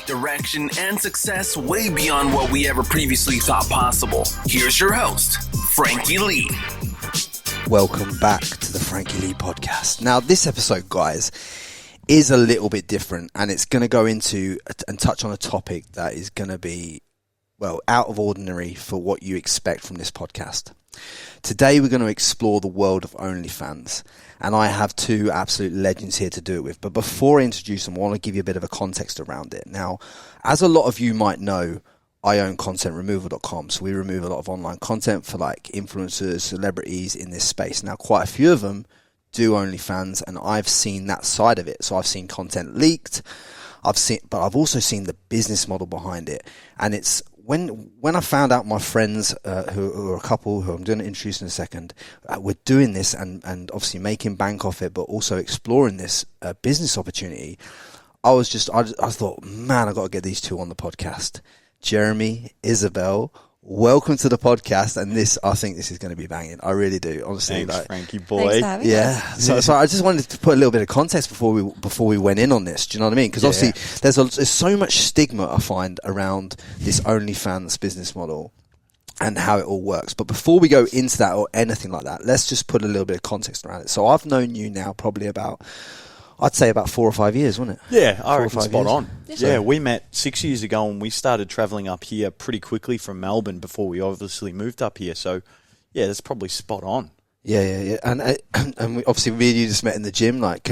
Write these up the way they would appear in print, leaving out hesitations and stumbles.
direction, and success way beyond what we ever previously thought possible. Here's your host, Frankie Lee. Welcome back to the Frankie Lee podcast. Now, this episode, guys, is a little bit different, and it's going to go into and touch on a topic that is going to be, well, out of ordinary for what you expect from this podcast. Today, we're going to explore the world of OnlyFans, and I have two absolute legends here to do it with. But before I introduce them, I want to give you a bit of a context around it. Now, as a lot of you might know, I own contentremoval.com, so we remove a lot of online content for like influencers, celebrities in this space. Now, quite a few of them do OnlyFans, and I've seen that side of it. So I've seen content leaked, but I've also seen the business model behind it. And it's when I found out my friends who are a couple who I'm going to introduce in a second, were doing this and obviously making bank off it, but also exploring this business opportunity, I thought, man, I got to get these two on the podcast. Jeremy, Isabelle, welcome to the podcast, and I think this is going to be banging. I really do, honestly. Thanks, Frankie boy. Thanks for having us. So I just wanted to put a little bit of context before we went in on this. Do you know what I mean? Because obviously there's so much stigma I find around this OnlyFans business model and how it all works. But before we go into that or anything like that, let's just put a little bit of context around it. So I've known you now probably I'd say about 4 or 5 years, wasn't it? Yeah, I reckon spot years. on. Yeah, we met 6 years ago and we started travelling up here pretty quickly from Melbourne before we obviously moved up here. So, yeah, that's probably spot on. Yeah. And we, obviously, me and you just met in the gym, like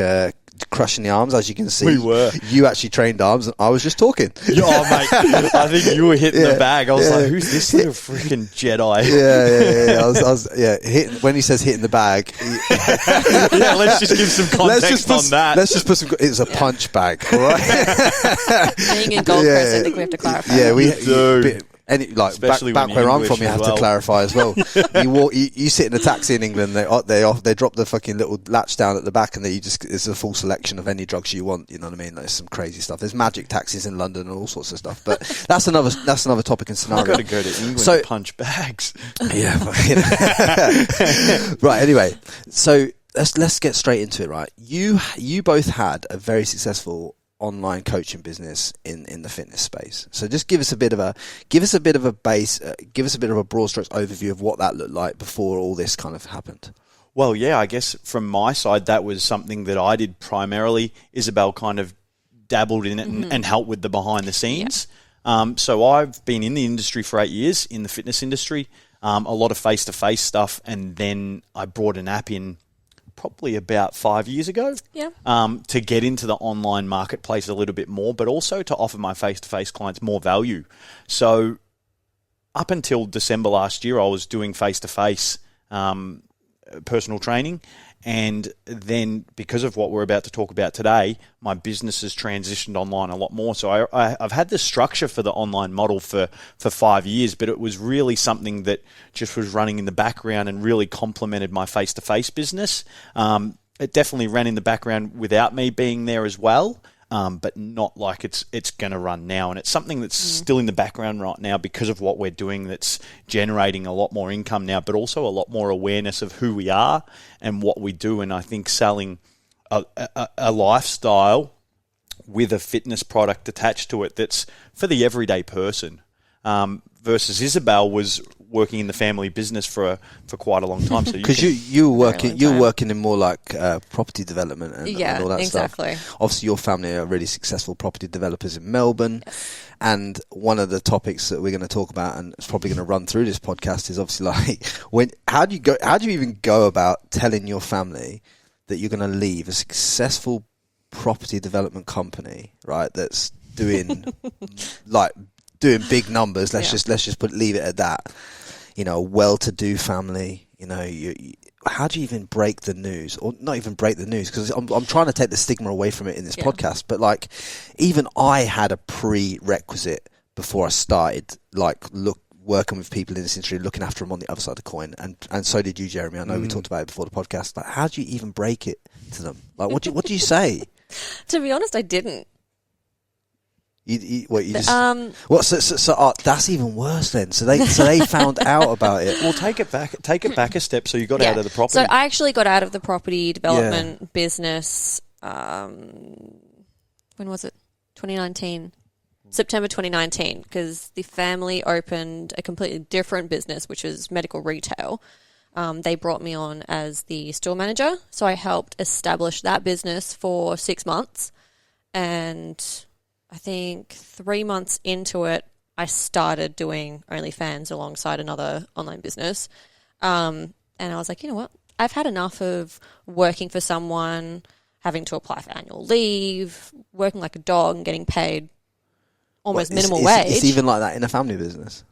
crushing the arms, as you can see. We were. You actually trained arms, and I was just talking. Oh, mate, I think you were hitting the bag. I was like, who's this little freaking Jedi? Yeah. I was when he says hitting the bag. Yeah, let's just give some context on that. Let's just put some. It's a punch bag, all right? Being in Gold Coast, I think we have to clarify. Yeah, we do. Back where I'm from, you have to clarify as well. You sit in a taxi in England, they drop the fucking little latch down at the back, and then it's a full selection of any drugs you want. You know what I mean? There's some crazy stuff. There's magic taxis in London and all sorts of stuff. But that's another topic and scenario. I've got to go to England to punch bags. Yeah. Right. Anyway, so let's get straight into it. Right. You both had a very successful online coaching business in the fitness space. So just give us a bit of a broad strokes overview of what that looked like before all this kind of happened. Well, yeah, I guess from my side, that was something that I did primarily. Isabelle kind of dabbled in it and helped with the behind the scenes. Yeah. So I've been in the industry for 8 years, in the fitness industry, a lot of face-to-face stuff, and then I brought an app in probably about 5 years ago to get into the online marketplace a little bit more, but also to offer my face-to-face clients more value. So up until December last year, I was doing face-to-face personal training. And then because of what we're about to talk about today, my business has transitioned online a lot more. So I've had the structure for the online model for 5 years, but it was really something that just was running in the background and really complemented my face-to-face business. It definitely ran in the background without me being there as well. But not like it's going to run now. And it's something that's still in the background right now because of what we're doing that's generating a lot more income now, but also a lot more awareness of who we are and what we do. And I think selling a lifestyle with a fitness product attached to it that's for the everyday person versus Isabelle was working in the family business for quite a long time. So because you were working in more like property development and all that exactly. stuff. Obviously, your family are really successful property developers in Melbourne. Yes. And one of the topics that we're going to talk about, and it's probably going to run through this podcast, is obviously like how do you even go about telling your family that you're going to leave a successful property development company, right? That's doing doing big numbers. Let's just leave it at that. You know, a well-to-do family. You know, how do you even break the news, or not even break the news? Because I'm trying to take the stigma away from it in this podcast. But like, even I had a prerequisite before I started. Working with people in this industry, looking after them on the other side of the coin, and so did you, Jeremy. I know we talked about it before the podcast. Like, how do you even break it to them? Like, what do you say? To be honest, I didn't. That's even worse then. So they found out about it. Well, take it back a step. So you got out of the property. So I actually got out of the property development business. When was it? 2019. September 2019, because the family opened a completely different business, which is medical retail. They brought me on as the store manager, so I helped establish that business for 6 months. And I think 3 months into it, I started doing OnlyFans alongside another online business. And I was like, you know what? I've had enough of working for someone, having to apply for annual leave, working like a dog and getting paid almost minimum wage. It's even like that in a family business.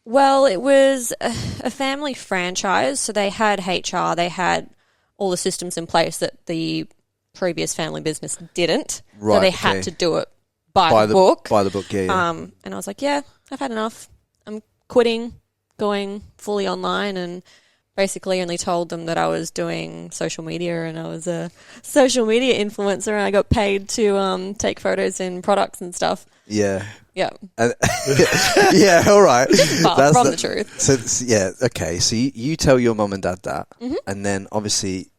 Well, it was a family franchise, so they had HR, they had all the systems in place that the previous family business didn't. Right, so they had to do it by the book. By the book, yeah. And I was like, yeah, I've had enough. I'm quitting, going fully online, and basically only told them that I was doing social media and I was a social media influencer and I got paid to take photos in products and stuff. Yeah. Yeah. Yeah, all right. Far from the truth. So, yeah, okay. So you tell your mum and dad that, and then obviously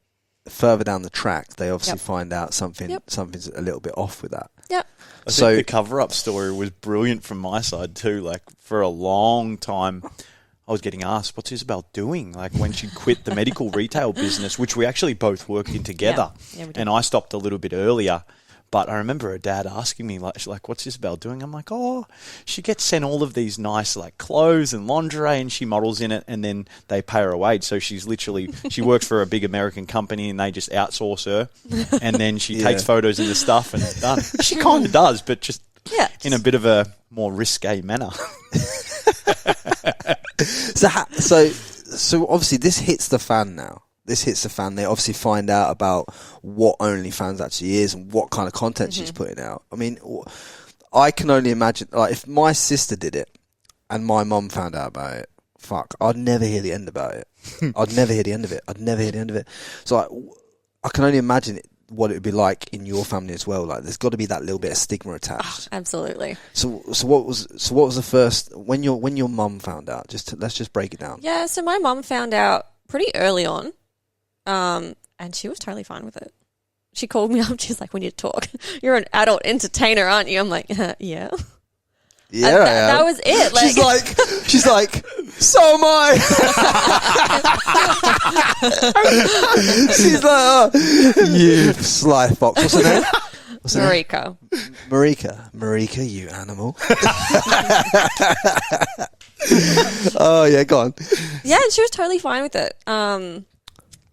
further down the track, they obviously find out something's a little bit off with that. Yep. I think the cover-up story was brilliant from my side too. Like, for a long time, I was getting asked, what's Isabelle doing? Like, when she quit the medical retail business, which we actually both worked in together. Yeah, we did. And I stopped a little bit earlier. But I remember her dad asking me, like, what's Isabelle doing? I'm like, oh, she gets sent all of these nice, like, clothes and lingerie, and she models in it, and then they pay her a wage. So she's literally, she works for a big American company, and they just outsource her, and then she takes photos of the stuff, and it's done. She kind of does, but just in a bit of a more risque manner. So obviously this hits the fan now. They obviously find out about what OnlyFans actually is and what kind of content she's putting out. I mean, I can only imagine, like, if my sister did it and my mum found out about it, I'd never hear the end about it. I'd never hear the end of it. So I can only imagine what it would be like in your family as well. Like, there's got to be that little bit of stigma attached. Oh, absolutely. So what was the first, when your mum found out? Let's just break it down. Yeah, so my mum found out pretty early on. And she was totally fine with it. She called me up. She's like, "We need to talk. You're an adult entertainer, aren't you?" I'm like, "Yeah." Yeah, that was it. Like, she's like, so am I. She's like, oh, you sly fox. What's her name? Marika. Marika, you animal. Oh yeah, go on. Yeah, and she was totally fine with it.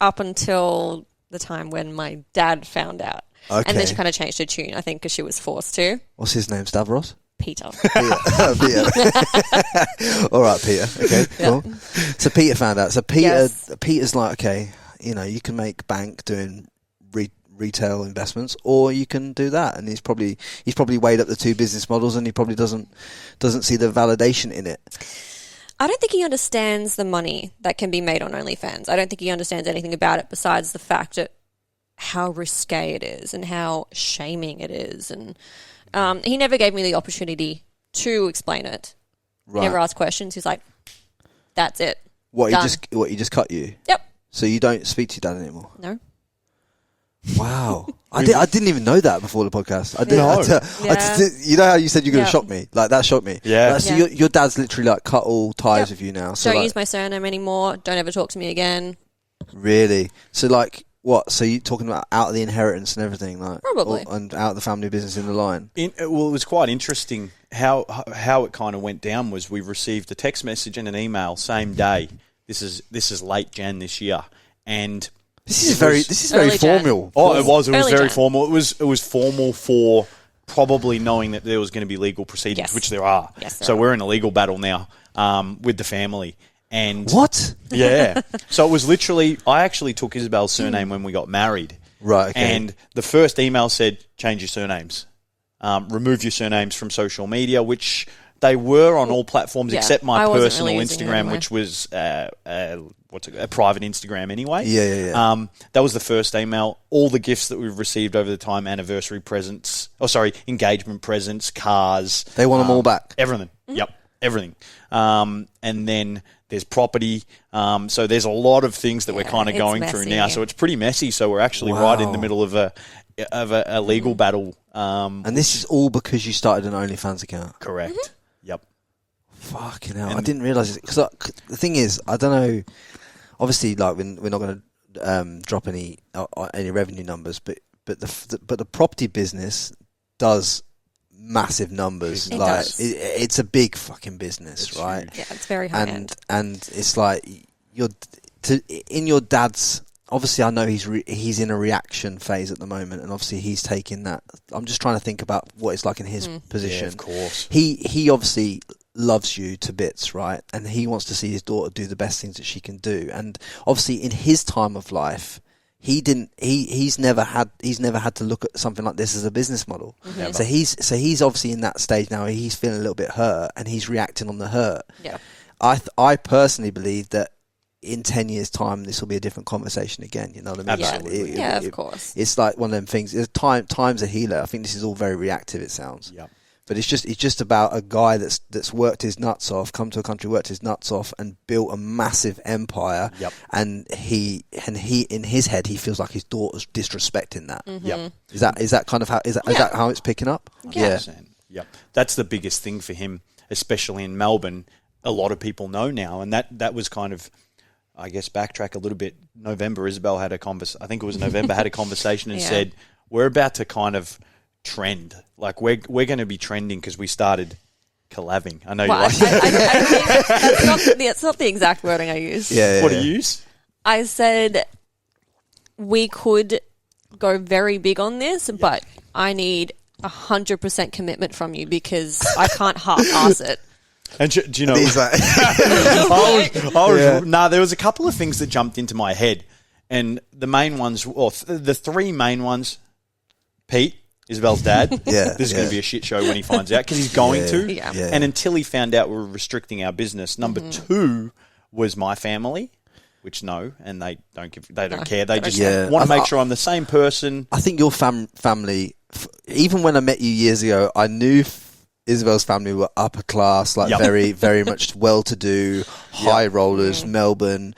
Up until the time when my dad found out. Okay. And then she kind of changed her tune, I think, because she was forced to. What's his name, Stavros? Peter. Peter. All right, Peter. Okay, cool. So Peter found out. So Peter's like, okay, you can make bank doing retail investments, or you can do that. And he's probably weighed up the two business models, and he probably doesn't see the validation in it. I don't think he understands the money that can be made on OnlyFans. I don't think he understands anything about it besides the fact that how risque it is and how shaming it is. And he never gave me the opportunity to explain it. Right. He never asked questions. He's like, that's it. He just cut you? Yep. So you don't speak to your dad anymore? No. Wow. I didn't even know that before the podcast. I didn't know. You know how you said you're going to shock me? Like, that shocked me. Yeah. So your dad's literally like cut all ties with you now. So don't use my surname anymore. Don't ever talk to me again. Really? So like, what? So you talking about out of the inheritance and everything, like probably, and out of the family business in the line? Well, it was quite interesting how it kind of went down. Was we received a text message and an email same day. This is late Jan this year, and this is very formal. Oh, it was Early very Jan. formal. It was formal for probably knowing that there was going to be legal proceedings, which there are. Yes, so we're in a legal battle now with the family. And what? Yeah. So it was literally, I actually took Isabelle's surname when we got married. Right. Okay. And the first email said, change your surnames. Remove your surnames from social media, which they were on all platforms except my personal Instagram, which was a private Instagram anyway. Yeah. That was the first email. All the gifts that we've received over the time, anniversary presents, engagement presents, cars. They want them all back. Everything. Mm-hmm. Yep. Everything. And then There's property. So there's a lot of things that we're kind of it's going through now. messy. So it's pretty messy. So we're actually right in the middle of a legal battle. And this is all because you started an OnlyFans account. Correct. Yep. Fucking hell! I didn't realise it because the thing is, I don't know. Obviously, like we're not going to drop any revenue numbers, but the property business does massive numbers. It like does. it's a big fucking business, It's right? huge. Yeah, it's very high end. And it's like in your dad's. Obviously, I know he's in a reaction phase at the moment, and obviously he's taking that. I'm just trying to think about what it's like in his position. Yeah, of course. He obviously loves you to bits, right? And he wants to see his daughter do the best things that she can do. And obviously, in his time of life, he's never had to look at something like this as a business model. Never. So he's obviously in that stage now. He's feeling a little bit hurt, and he's reacting on the hurt. Yeah. I personally believe that in 10 years' time, this will be a different conversation again. You know what I mean? Absolutely. Yeah, of course. It's like one of them things. Time's a healer. I think this is all very reactive. It sounds. Yep. But it's just about a guy that's worked his nuts off, come to a country, worked his nuts off, and built a massive empire. Yep. And he in his head he feels like his daughter's disrespecting that. Yep. Is that kind of how is that how it's picking up? Yeah. 100%. Yep. That's the biggest thing for him, especially in Melbourne. A lot of people know now, and that was kind of, I guess, backtrack a little bit. November, Isabelle had a I think it was November, had a conversation and said, we're about to kind of trend. Like we're going to be trending because we started collabing. I know you like I think that's not the exact wording I used. What do you use? I said we could go very big on this, but I need 100% commitment from you because I can't half-ass it. And do you know, He's like, there was a couple of things that jumped into my head, and the main ones, or the three main ones, Pete, Isabelle's dad. This is going to be a shit show when he finds out, because he's going to. Yeah. And until he found out we were restricting our business. Number two was my family, which and they don't care. They just want to make sure I'm the same person. I think your family, even when I met you years ago, I knew Isabelle's family were upper class, like very, very much well-to-do, high rollers, Melbourne,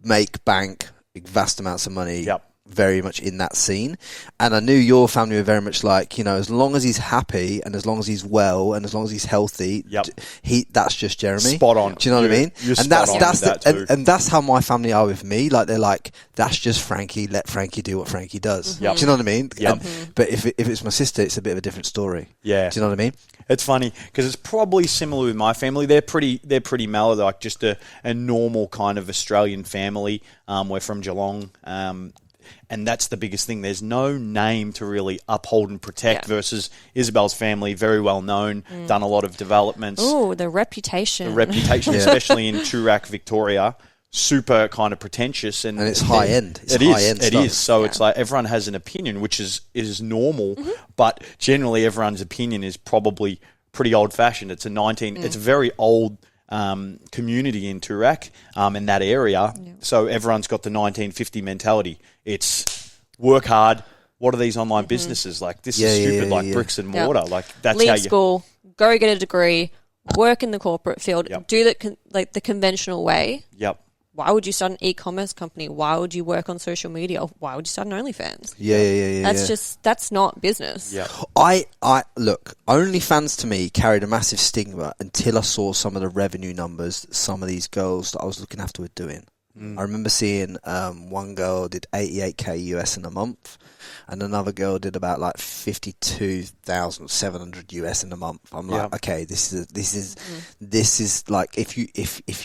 make bank, vast amounts of money, very much in that scene. And I knew your family were very much like, as long as he's happy and as long as he's well and as long as he's healthy, that's just Jeremy. Spot on. Do you know what I mean? You're and that's spot on with that too. and that's how my family are with me. Like, they're like, that's just Frankie. Let Frankie do what Frankie does. Do you know what I mean? But if it's my sister, it's a bit of a different story. Yeah. Do you know what I mean? It's funny because it's probably similar with my family. They're pretty mellow, like just a normal kind of Australian family. We're from Geelong, and that's the biggest thing. There's no name to really uphold and protect versus Isabelle's family, very well known, done a lot of developments. Oh, the reputation. Especially in Toorak, Victoria. Super kind of pretentious, and it's high end. It is. So it's like everyone has an opinion, which is normal, but generally everyone's opinion is probably pretty old fashioned. It's it's a very old community in Toorak, in that area. Yeah. So everyone's got the 1950 mentality. It's work hard. What are these online businesses like? This is stupid, like bricks and mortar. Like that's leave how school, go get a degree, work in the corporate field, do that like the conventional way. Yep. Why would you start an e-commerce company? Why would you work on social media? Why would you start an OnlyFans? That's not business. Yeah. I look, OnlyFans to me carried a massive stigma until I saw some of the revenue numbers that some of these girls that I was looking after were doing. I remember seeing one girl did 88k US in a month, and another girl did about like 52,700 US in a month. I'm like, okay, this is like if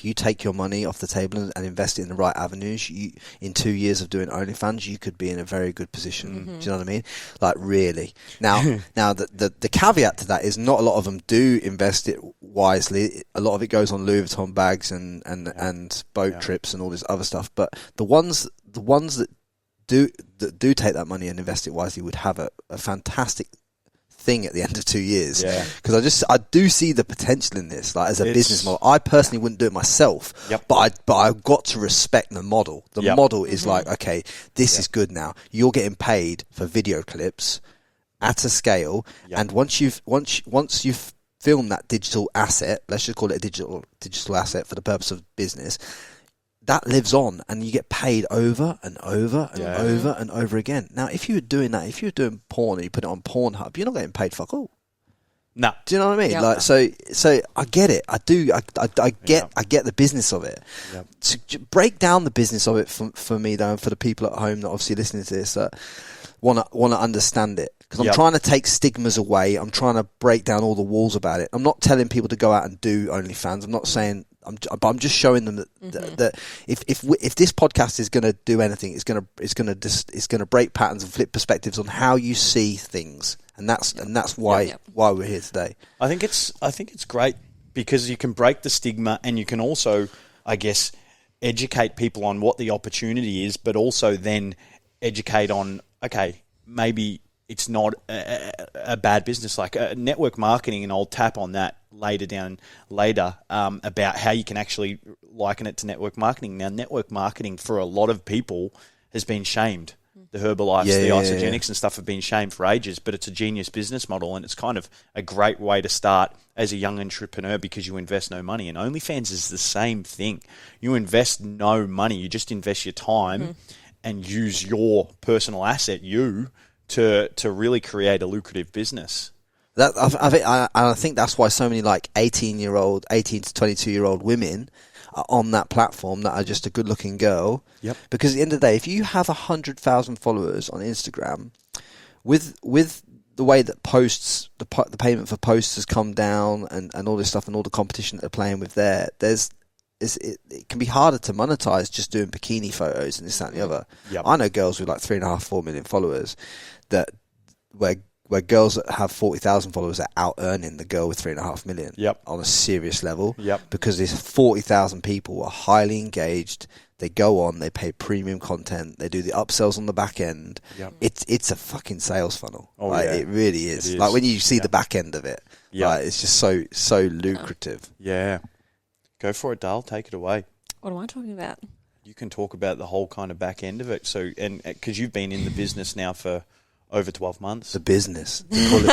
you take your money off the table and invest it in the right avenues, in 2 years of doing OnlyFans, you could be in a very good position. Do you know what I mean? Like, really. Now the caveat to that is not a lot of them do invest it wisely. A lot of it goes on Louis Vuitton bags and boat trips and all this other stuff. But the ones that do take that money and invest it wisely would have a fantastic thing at the end of 2 years. Because I do see the potential in this, like, as a business model. I personally wouldn't do it myself, but I've got to respect the model. The model is like, okay, this is good now. You're getting paid for video clips at a scale, and once you've film that digital asset, let's just call it a digital asset for the purpose of business, that lives on, and you get paid over and over and over and over again. Now, if you were doing that, if you were doing porn and you put it on Pornhub, you're not getting paid fuck all. No. Do you know what I mean? Yep. Like, so I get it. I do. I get the business of it. Yep. To break down the business of it for me, though, and for the people at home that obviously listening to this that want to understand it, because I'm trying to take stigmas away. I'm trying to break down all the walls about it. I'm not telling people to go out and do OnlyFans. I'm not saying. I'm just showing them that if this podcast is going to do anything, it's going to break patterns and flip perspectives on how you see things. And that's why we're here today. I think it's great because you can break the stigma, and you can also, I guess, educate people on what the opportunity is, but also then educate on, okay, maybe it's not a bad business. Like network marketing, and I'll tap on that later about how you can actually liken it to network marketing. Now, network marketing for a lot of people has been shamed. The Herbalifes, the Isogenics and stuff have been shamed for ages, but it's a genius business model, and it's kind of a great way to start as a young entrepreneur because you invest no money. And OnlyFans is the same thing. You invest no money. You just invest your time and use your personal asset, to really create a lucrative business. I think that's why so many like 18 to 22-year-old women are on that platform that are just a good-looking girl. Yep. Because at the end of the day, if you have 100,000 followers on Instagram, with the way that posts, the payment for posts has come down, and all this stuff, and all the competition that they're playing with there, it can be harder to monetize just doing bikini photos and this, that, and the other. Yep. I I know girls with like 3.5-4 million followers where girls that have 40,000 followers are out earning the girl with 3.5 million on a serious level. Because these 40,000 people are highly engaged. They go on, they pay premium content, they do the upsells on the back end. It's a fucking sales funnel. It really is. Like when you see the back end of it, it's just so lucrative. Yeah. Go for it, Dale. Take it away. What am I talking about? You can talk about the whole kind of back end of it. So, and because you've been in the business now for over 12 months. The business. Well,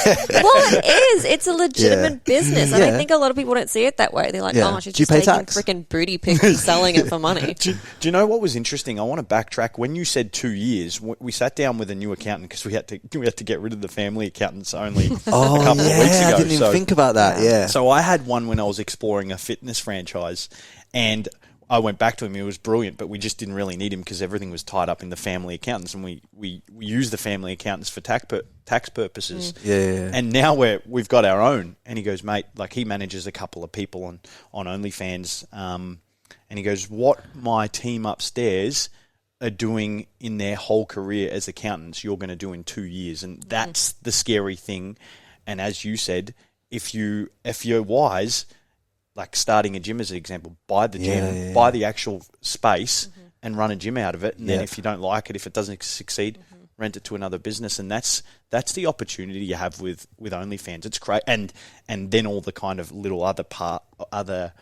it is. It's a legitimate business. And I think a lot of people don't see it that way. They're like, oh, she's just taking freaking booty pics and selling it for money. Do you know what was interesting? I want to backtrack. When you said 2 years, we sat down with a new accountant because we had to get rid of the family accountants only a couple of weeks ago. I didn't even think about that, So I had one when I was exploring a fitness franchise, and I went back to him. He was brilliant, but we just didn't really need him because everything was tied up in the family accountants, and we use the family accountants for tax purposes. And now we've got our own. And he goes, mate, like he manages a couple of people on OnlyFans, and he goes, what my team upstairs are doing in their whole career as accountants, you're going to do in 2 years, and that's the scary thing. And as you said, if you're wise, like starting a gym as an example, buy the gym, buy the actual space and run a gym out of it. And then if you don't like it, if it doesn't succeed, rent it to another business. And that's the opportunity you have with OnlyFans. It's great. And then all the kind of little other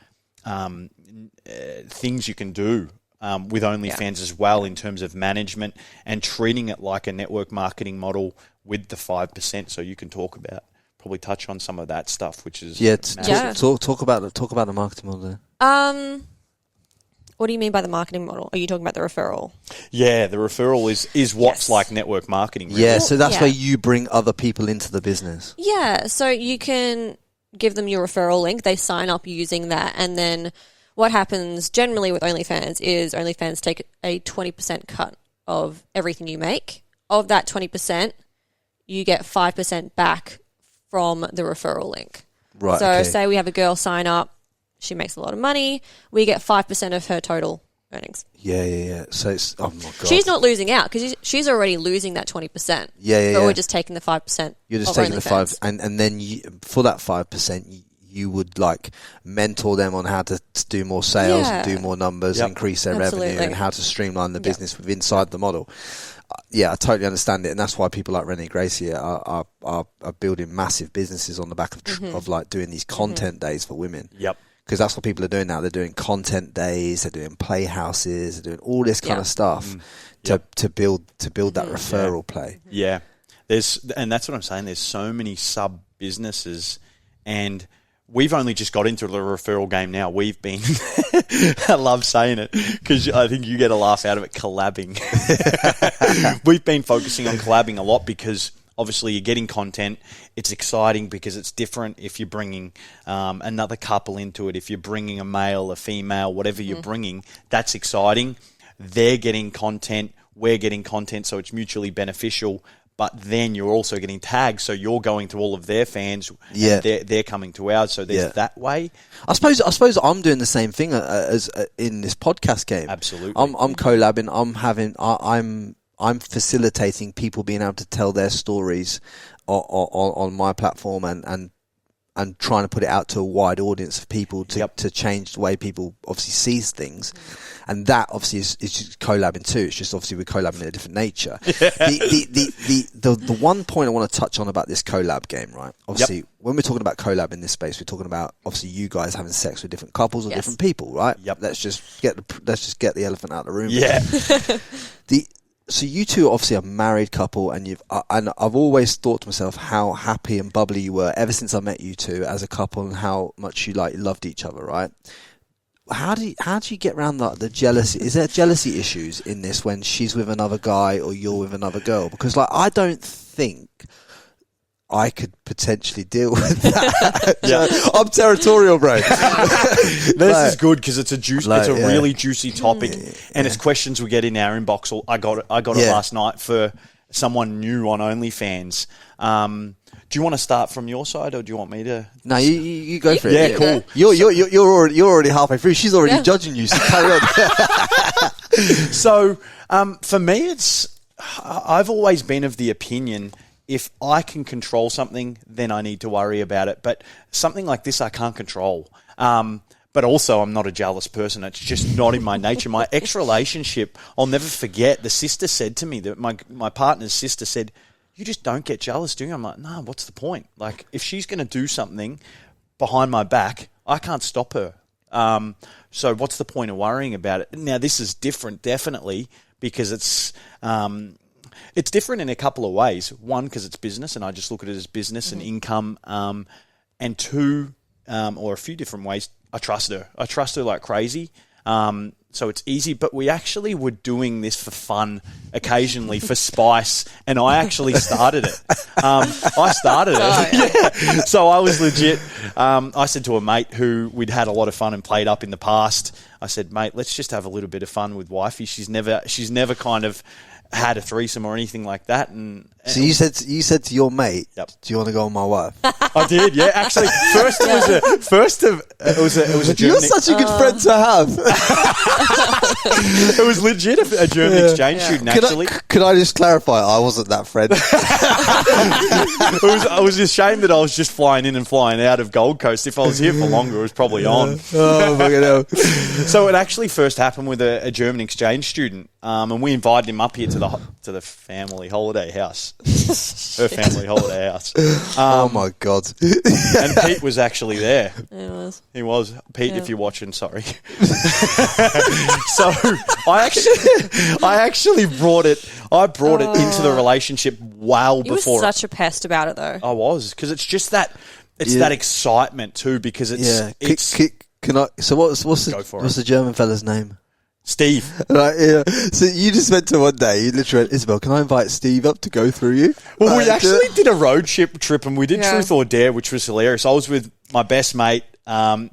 things you can do with OnlyFans as well in terms of management and treating it like a network marketing model with the 5%. So you can probably touch on some of that stuff, which is talk about the marketing model there. What do you mean by the marketing model? Are you talking about the referral? Yeah, the referral is what's like network marketing. Really. Yeah, so that's where you bring other people into the business. Yeah, so you can give them your referral link. They sign up using that, and then what happens generally with OnlyFans is OnlyFans take a 20% cut of everything you make. Of that 20%, you get 5% back from the referral link. Right. So say we have a girl sign up, she makes a lot of money, we get 5% of her total earnings. Yeah. So it's, oh my God. She's not losing out because she's already losing that 20%. Yeah. But we're just taking the 5%. You're just taking the 5%. And then for that 5%, you would like mentor them on how to do more sales and do more numbers, increase their revenue, and how to streamline the business inside the model. Yeah, I totally understand it, and that's why people like Renee Gracie are building massive businesses on the back of like doing these content days for women. Yep. Because that's what people are doing now. They're doing content days, they're doing playhouses, they're doing all this kind of stuff to build that referral play. Yeah, and that's what I'm saying. There's so many sub businesses, and we've only just got into the referral game now. We've been, I love saying it because I think you get a laugh out of it, collabing. We've been focusing on collabing a lot because obviously you're getting content. It's exciting because it's different if you're bringing another couple into it. If you're bringing a male, a female, whatever you're bringing, that's exciting. They're getting content. We're getting content, so it's mutually beneficial. But then you're also getting tagged, so you're going to all of their fans. Yeah, and they're coming to ours. So there's that way. I suppose I'm doing the same thing as in this podcast game. Absolutely, I'm collabing. I'm facilitating people being able to tell their stories on my platform and trying to put it out to a wide audience of people to change the way people obviously sees things. And that obviously is just collabing too. It's just obviously we're collabing in a different nature. The one point I want to touch on about this collab game, right? Obviously, when we're talking about collab in this space, we're talking about obviously you guys having sex with different couples or different people, right? Yep. Let's just get the elephant out of the room. Yeah. So you two obviously are a married couple, and I've always thought to myself how happy and bubbly you were ever since I met you two as a couple, and how much you loved each other, right? How do you get around the jealousy? Is there jealousy issues in this when she's with another guy or you're with another girl? Because I don't think I could potentially deal with that. I'm territorial, bro. This is good because it's a really juicy topic, and it's questions we get in our inbox. I got it last night for someone new on OnlyFans. Do you want to start from your side, or do you want me to? No, you go for it. Yeah, cool. You're already halfway through. She's already judging you. So carry on. So for me, I've always been of the opinion, if I can control something, then I need to worry about it. But something like this, I can't control. But also, I'm not a jealous person. It's just not in my nature. My ex-relationship, I'll never forget, the sister said to me, that my partner's sister said, "You just don't get jealous, do you?" I'm like, "No, what's the point? Like, if she's going to do something behind my back, I can't stop her. So what's the point of worrying about it?" Now, this is different, definitely, because it's different in a couple of ways. One, because it's business, and I just look at it as business and income. And two, or a few different ways, I trust her. I trust her like crazy. So it's easy, but we actually were doing this for fun occasionally for spice, and I actually started it. I started it. Oh, yeah. So I was legit. I said to a mate who we'd had a lot of fun and played up in the past, I said, "Mate, let's just have a little bit of fun with wifey. She's never kind of had a threesome or anything like that." And so you said to your mate, "Yep, do you want to go on my wife?" I did, yeah. Actually, it was a German. You're such a good friend to have. It was legit a German exchange student. Actually, could I just clarify? I wasn't that friend. I was ashamed that I was just flying in and flying out of Gold Coast. If I was here for longer, it was probably on. Oh fucking hell! So it actually first happened with a German exchange student, and we invited him up here to the family holiday house. Her family holiday house. Oh my God. And Pete was actually there. He was. Pete, if you're watching, sorry. So I actually brought it into the relationship well before. You were such a pest about it, though. I was, because it's just that, that excitement too, because it's... Can I? So what's the German fella's name? Steve. Right, yeah. So you just went to one day, you literally went, "Isabelle, can I invite Steve up to go through you?" Well, we actually did a road trip, and we did Truth or Dare, which was hilarious. I was with my best mate,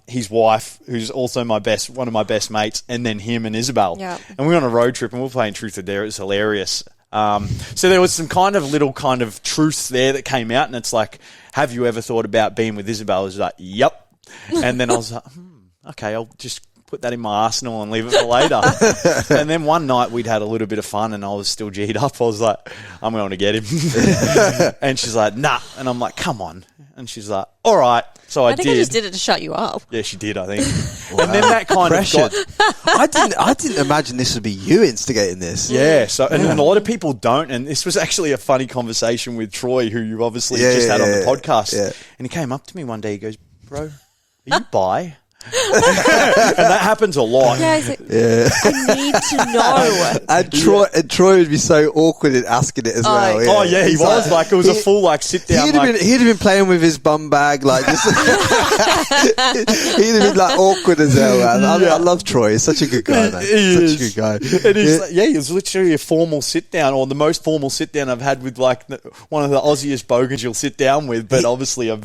his wife, who's also one of my best mates, and then him and Isabelle. Yeah. And we were on a road trip, and we were playing Truth or Dare. It was hilarious. So there was some kind of little kind of truths there that came out, and it's like, "Have you ever thought about being with Isabelle?" I was like, "Yep." And then I was like, "Okay, I'll just put that in my arsenal and leave it for later." And then one night we'd had a little bit of fun, and I was still G'd up. I was like, "I'm going to get him." And she's like, "Nah." And I'm like, "Come on." And she's like, "All right." So I think did. I just did it to shut you up. Yeah, she did, I think. Wow. And then that kind of got... I didn't imagine this would be you instigating this. Yeah. So, and a lot of people don't. And this was actually a funny conversation with Troy, who you obviously just had on the podcast. Yeah. And he came up to me one day. He goes, "Bro, are you bi?" And that happens a lot. Yeah, he's like, I need to know. And Troy would be so awkward in asking it as well. Oh yeah, he was like it was a full like sit down. He'd have been playing with his bum bag like just. He'd have been like awkward as hell. Man. I love Troy. He's such a good guy, man. Such a good guy. And he's like, it was literally a formal sit down, or the most formal sit down I've had with like one of the Aussiest bogans you'll sit down with, but obviously a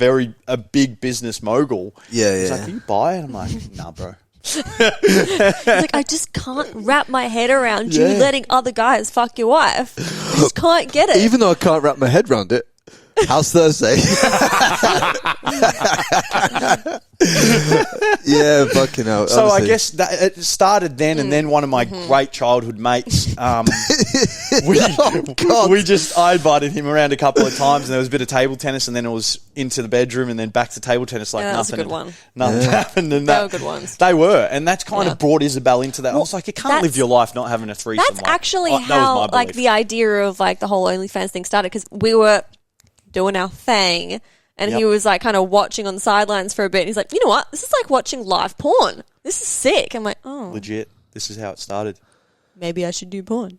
big business mogul. Yeah, He's like, "Can you buy it?" I'm like, "Nah, bro." He's like, I just can't wrap my head around you letting other guys fuck your wife. I just can't get it. Even though I can't wrap my head around it. How's Thursday? Yeah, fucking hell. So honestly. I guess that it started then, and then one of my great childhood mates, I invited him around a couple of times, and there was a bit of table tennis, and then it was into the bedroom, and then back to table tennis, like that's nothing. a good one. Nothing happened, and They were good ones. They were, and that's kind of brought Isabelle into that. I was like, you can't live your life not having a threesome. That's actually how like the idea of like the whole OnlyFans thing started, because we were doing our thing, and he was like kind of watching on the sidelines for a bit, and he's like, you know what, this is like watching live porn, this is sick. I'm like, oh, legit, this is how it started. Maybe I should do porn.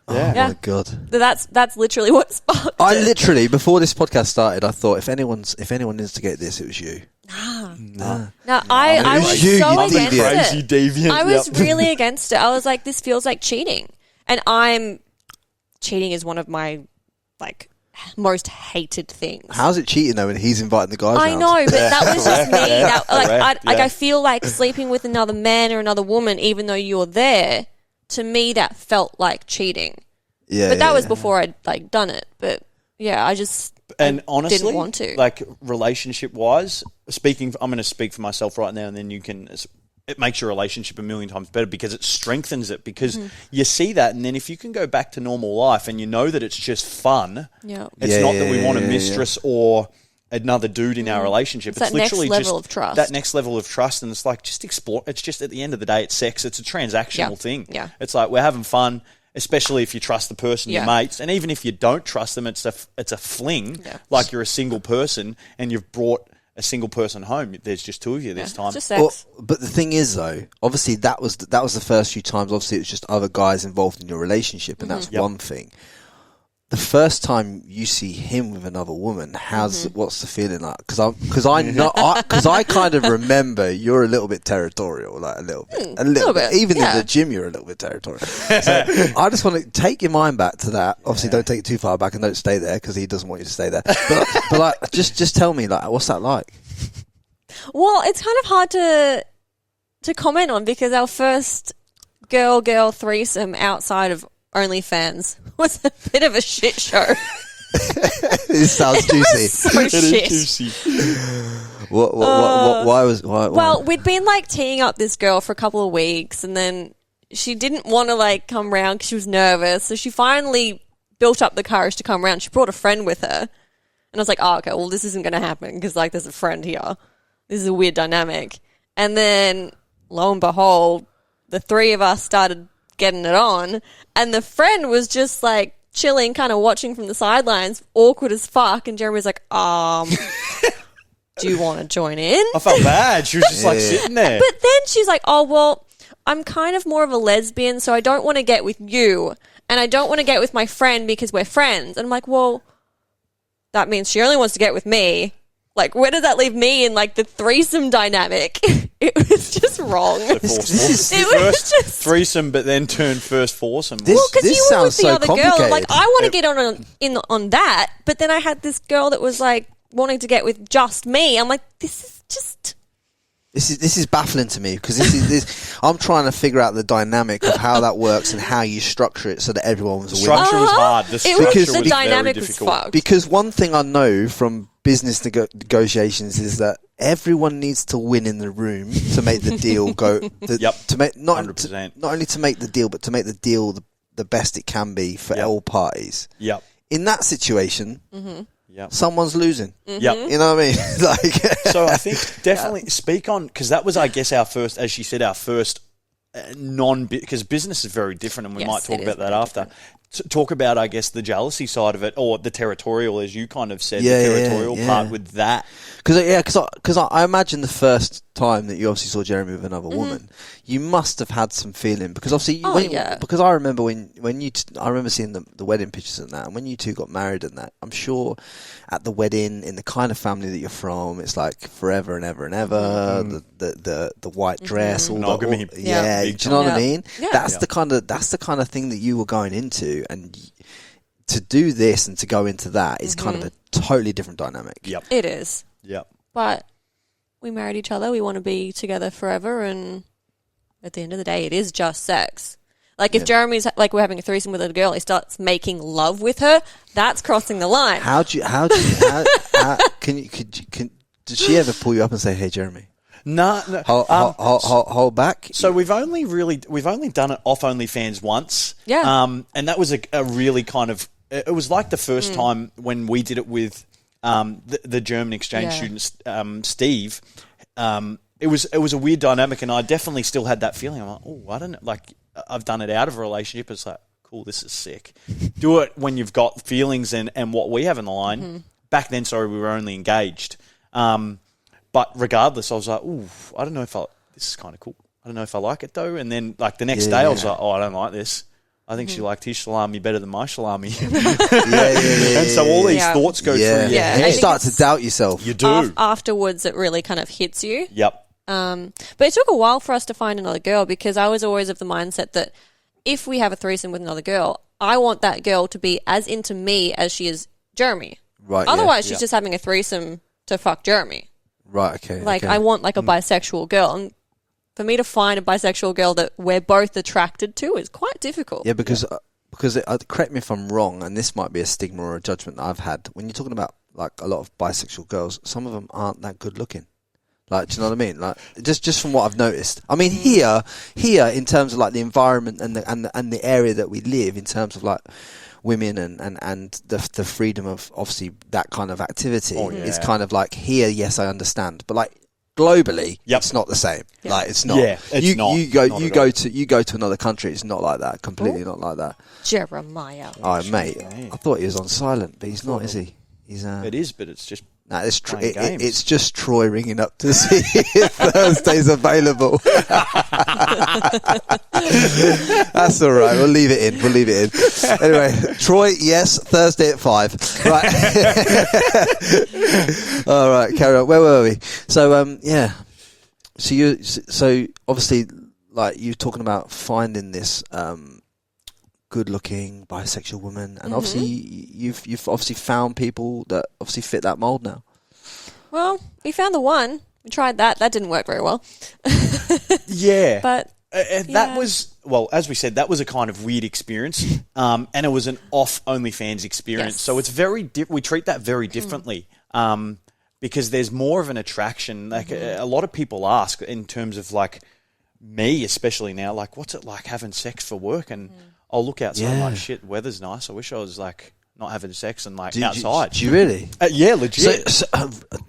Oh my God. That's literally what sparked I it. literally, before this podcast started, I thought if anyone instigated this, it was you. No, I was you, so you against deviant. Crazy it. deviant. I was really against it. I was like, this feels like cheating, and cheating is one of my like most hated things. How's it cheating though when he's inviting the guys I round? know, but that was just me. I Correct. feel like sleeping with another man or another woman, even though you're there. To me, that felt like cheating. Yeah, but that was before I'd like done it. But yeah, I honestly, didn't want to. Like relationship wise, I'm going to speak for myself right now, and then you can. It makes your relationship a million times better because it strengthens it. Because you see that, and then if you can go back to normal life, and you know that it's just fun. Yeah. It's not that we want a mistress or another dude in our relationship. It's literally next level of trust. That next level of trust, and it's like just explore. It's just at the end of the day, it's sex. It's a transactional thing. Yeah. It's like we're having fun. Especially if you trust the person, your mates, and even if you don't trust them, it's a fling. Yeah. Like you're a single person and you've brought a single person home. There's just two of you this time. It's just sex. But the thing is, though, obviously that was the first few times. Obviously, it was just other guys involved in your relationship, and that's one thing. The first time you see him with another woman, what's the feeling like? Because I kind of remember you're a little bit territorial, like a little bit. Even in the gym, you're a little bit territorial. So I just want to take your mind back to that. Obviously, don't take it too far back and don't stay there because he doesn't want you to stay there. But like, just tell me, like, what's that like? Well, it's kind of hard to comment on because our first girl threesome outside of OnlyFans was a bit of a shit show. This sounds juicy. So It shit. is juicy. Why? Well, we'd been like teeing up this girl for a couple of weeks, and then she didn't want to like come round because she was nervous. So she finally built up the courage to come round. She brought a friend with her, and I was like, "Oh, okay. Well, this isn't going to happen because like there's a friend here. This is a weird dynamic." And then lo and behold, the three of us started getting it on, and the friend was just like chilling, kind of watching from the sidelines, awkward as fuck. And Jeremy was like, do you want to join in? I felt bad. She was just like sitting there. But then she's like, oh, well, I'm kind of more of a lesbian, so I don't want to get with you, and I don't want to get with my friend because we're friends. And I'm like, well, that means she only wants to get with me. Like, where does that leave me in, like, the threesome dynamic? It was just wrong. It was just threesome, but then turned first foursome. Well, because you were with the so other girl. complicated. Like, I want to get on that, but then I had this girl that was, like, wanting to get with just me. I'm like, this is just... This is baffling to me because I'm trying to figure out the dynamic of how that works and how you structure it so that everyone's a winner. Structure was hard. The dynamic was fucked. Because one thing I know from business negotiations is that everyone needs to win in the room to make the deal go. To make not 100%. Not only to make the deal, but to make the deal the best it can be for all parties. Yep. In that situation. Mm-hmm. Yep. Someone's losing. Yep. You know what I mean? Like, so I think definitely speak on, because that was, I guess, our first, as she said, our first because business is very different, and we might talk about that after. talk about, I guess, the jealousy side of it, or the territorial, as you kind of said, the territorial part with that. Because I imagine the first time that you obviously saw Jeremy with another woman, you must have had some feeling, because obviously, because I remember when I remember seeing the wedding pictures and that, and when you two got married and that, I'm sure at the wedding, in the kind of family that you're from, it's like forever and ever and ever, the white dress, all monogamy. do you know what I mean? Yeah. That's the kind of thing that you were going into, and to do this and to go into that is kind of a totally different dynamic. Yep. It is. Yep. But we married each other. We want to be together forever. And at the end of the day, it is just sex. Like if Jeremy's like, we're having a threesome with a girl, he starts making love with her, that's crossing the line. Did she ever pull you up and say, "Hey, Jeremy"? No. Hold back. So we've only done it off OnlyFans once. Yeah. And that was a really kind of, it was like the first time when we did it with the German exchange student, Steve. It was a weird dynamic, and I definitely still had that feeling. I'm like, oh, I don't know, like I've done it out of a relationship. It's like, cool, this is sick. Do it when you've got feelings and what we have in the line. Back then, we were only engaged. But regardless, I was like, ooh, I don't know if this is kind of cool. I don't know if I like it though. And then like the next day I was like, oh, I don't like this. I think she liked his salami better than my salami. And so all these thoughts go through your head. You start to doubt yourself. You do. Afterwards, it really kind of hits you. Yep. But it took a while for us to find another girl, because I was always of the mindset that if we have a threesome with another girl, I want that girl to be as into me as she is Jeremy. Right. Otherwise, she's just having a threesome to fuck Jeremy. Right. Okay. Like I want like a bisexual girl, and for me to find a bisexual girl that we're both attracted to is quite difficult. Yeah, because correct me if I'm wrong, and this might be a stigma or a judgment that I've had. When you're talking about like a lot of bisexual girls, some of them aren't that good looking. Like, do you know what I mean? Like, just from what I've noticed. I mean, here, in terms of like the environment and the area that we live, in terms of like women and the freedom of obviously that kind of activity, it's kind of like here. Yes, I understand, but like globally, it's not the same. Yeah. Like, it's not. Yeah, it's not. You go to another country, it's not like that. Completely not like that. Jeremiah. Oh, mate, I thought he was on silent, but he's not, is he? He's It is, but it's just. No, it's just Troy ringing up to see if Thursday's available. That's all right. We'll leave it in. Anyway, Troy, yes, Thursday at 5. Right. All right, carry on. Where were we? So, yeah. So obviously, like you're talking about finding this good-looking bisexual woman, and obviously you've obviously found people that obviously fit that mold now. Well, we found the one. We tried that. That didn't work very well. Yeah, but that was, well, as we said, that was a kind of weird experience, and it was an off OnlyFans experience. Yes. So it's very we treat that very differently. Because there's more of an attraction. Like a lot of people ask in terms of like me, especially now, like what's it like having sex for work? And I'll look outside and like, shit, weather's nice. I wish I was like not having sex and like outside. Do you really? Yeah, legit. So,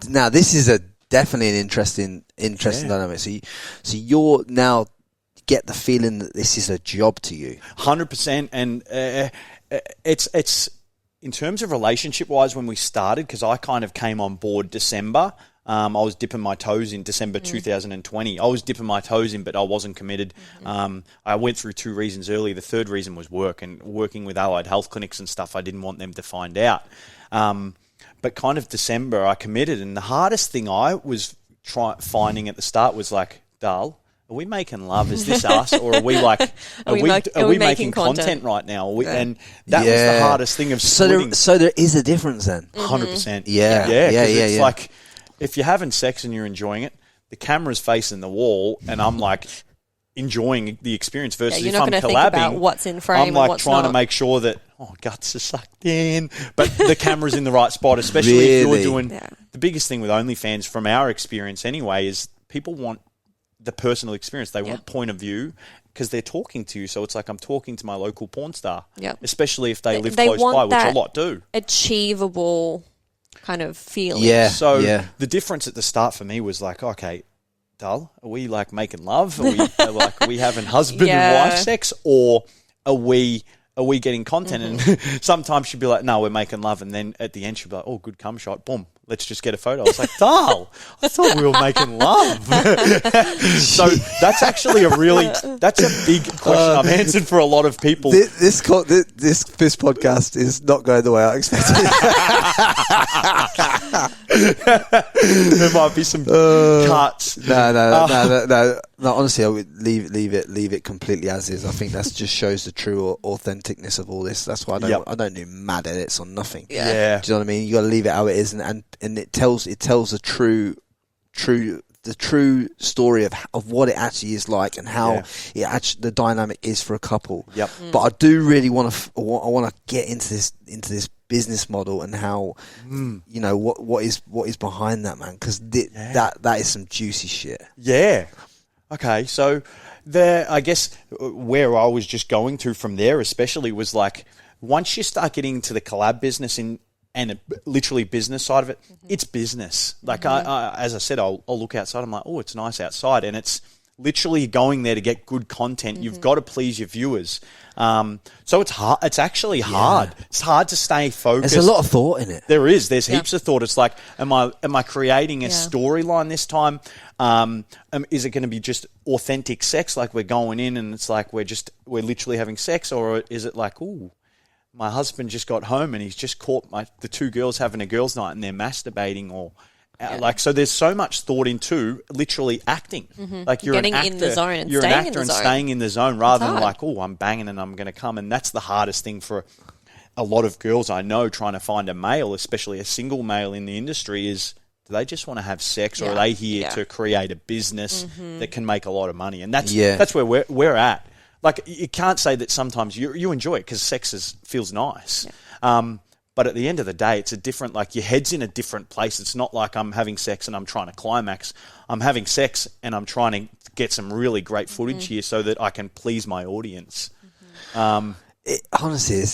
now this is definitely an interesting dynamic. So you're now get the feeling that this is a job to you. 100%. And it's in terms of relationship wise when we started, because I kind of came on board December. I was dipping my toes in December 2020. I was dipping my toes in, but I wasn't committed. I went through 2 reasons early. The third reason was work, and working with allied health clinics and stuff. I didn't want them to find out. But kind of December, I committed, and the hardest thing I was finding at the start was like, Dal, are we making love? Is this us, or are we like? Are we making content right now? And that was the hardest thing of splitting. So there is a difference then. 100%. Yeah. It's like if you're having sex and you're enjoying it, the camera's facing the wall, and I'm like enjoying the experience. Versus you're if not I'm collabing, think about what's in frame. I'm like and what's trying not. to make sure that guts are sucked in, but the camera's in the right spot. Especially if you're doing the biggest thing with OnlyFans, from our experience anyway, is people want the personal experience. They want point of view because they're talking to you. So it's like I'm talking to my local porn star, especially if they live close by, which a lot do. Achievable kind of feeling. Yeah. So the difference at the start for me was like, okay, Dal, are we like making love? Are we having husband and wife sex, or are we are we getting content? And sometimes she'd be like, no, we're making love. And then at the end, she'd be like, oh, good cum shot. Boom. Let's just get a photo. I was like, Dal, I thought we were making love. So that's actually that's a big question I've answered for a lot of people. This podcast is not going the way I expected. There might be some cuts. No, honestly, I would leave it completely as is. I think that just shows the true authenticness of all this. That's why I don't do mad edits on nothing. Yeah. Do you know what I mean? You got to leave it how it is, and it tells the true story of what it actually is like and how the dynamic is for a couple. Yep. But I do really want to get into this business model and how you know what is behind that, man, because that is some juicy shit. Yeah. Okay, so I guess where I was just going to from there especially was like, once you start getting into the collab business and literally business side of it, it's business. Like I as I said, I'll look outside, I'm like, oh, it's nice outside, and it's literally going there to get good content. You've got to please your viewers. So it's hard. It's actually hard. It's hard to stay focused. There's a lot of thought in it. There's heaps of thought. It's like, am I creating a storyline this time? Is it going to be just authentic sex, like we're going in and it's like we're literally having sex, or is it like, ooh, my husband just got home and he's just caught the two girls having a girls' night and they're masturbating, or like, so there's so much thought into literally acting. Like you're getting an actor, in the zone and you're staying an actor in the and zone. staying in the zone rather than hard. like, oh, I'm banging and I'm going to come. And that's the hardest thing for a lot of girls I know trying to find a male, especially a single male in the industry, is do they just want to have sex, or are they here to create a business that can make a lot of money? And that's where we're at. Like, you can't say that sometimes you enjoy it because sex feels nice. Yeah. But at the end of the day, it's a different, like, your head's in a different place. It's not like I'm having sex and I'm trying to climax. I'm having sex and I'm trying to get some really great footage here so that I can please my audience. Honestly,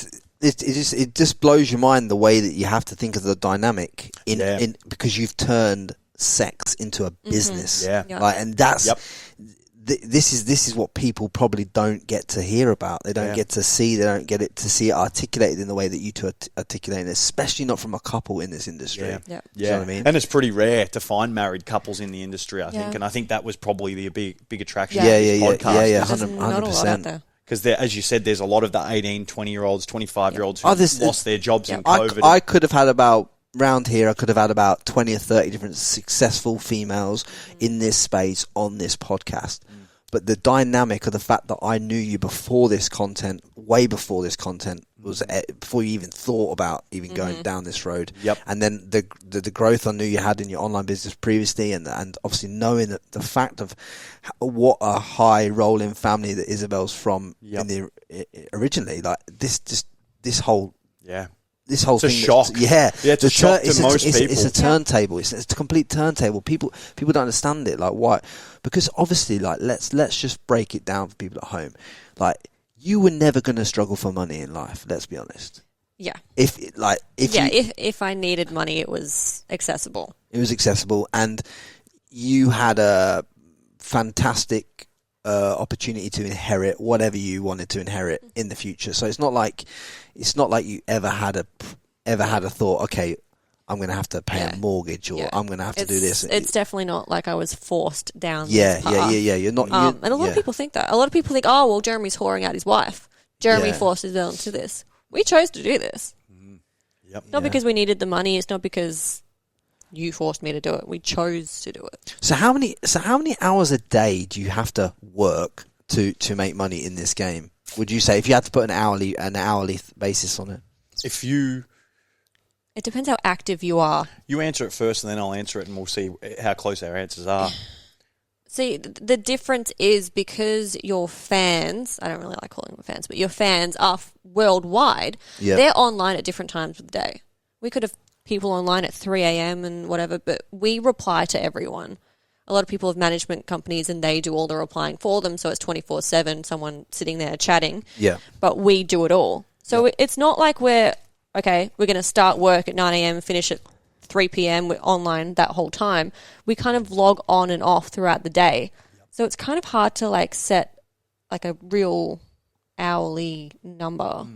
it just blows your mind the way that you have to think of the dynamic in because you've turned sex into a business. Like, and that's this is what people probably don't get to hear about. They don't get to see. They don't get it to see it articulated in the way that you two articulate it, especially not from a couple in this industry. Yeah. You know what I mean? And it's pretty rare to find married couples in the industry, I think. And I think that was probably the big attraction of this podcast. Yeah, There's not a lot out there. Because as you said, there's a lot of the 18, 20-year-olds, 25-year-olds who lost their jobs in COVID. I could have had about, round here, I could have had about 20 or 30 different successful females in this space on this podcast. But the dynamic of the fact that I knew you before this content, way before this content, was before you even thought about even going down this road. Yep. And then the growth I knew you had in your online business previously, and obviously knowing that the fact of what a high rolling family that Isabelle's from originally, like this whole this whole it's thing. A shock. It's a shock to most people. It's a turntable. It's a complete turntable. People don't understand it. Like, why? Because obviously, like, let's just break it down for people at home. Like, you were never going to struggle for money in life. Let's be honest. Yeah. If I needed money, it was accessible. It was accessible, and you had a fantastic opportunity to inherit whatever you wanted to inherit in the future. So it's not like you ever had a thought, okay, I'm going to have to pay a mortgage, or I'm going to have to do this. It's definitely not like I was forced down this path. You're not. And a lot of people think that. A lot of people think, oh, well, Jeremy's whoring out his wife. Jeremy forced his will into this. We chose to do this. Not because we needed the money. It's not because you forced me to do it. We chose to do it. So how many hours a day do you have to work to make money in this game? Would you say, if you had to put an hourly basis on it? It depends how active you are. You answer it first, and then I'll answer it, and we'll see how close our answers are. See, the difference is because your fans, I don't really like calling them fans, but your fans are worldwide. Yep. They're online at different times of the day. We could have people online at 3 a.m. and whatever, but we reply to everyone. A lot of people have management companies and they do all the replying for them, so it's 24/7, someone sitting there chatting. Yeah. But we do it all. So it's not like we're going to start work at 9 a.m., finish at 3 p.m., we're online that whole time. We kind of log on and off throughout the day. So it's kind of hard to like set like a real hourly number.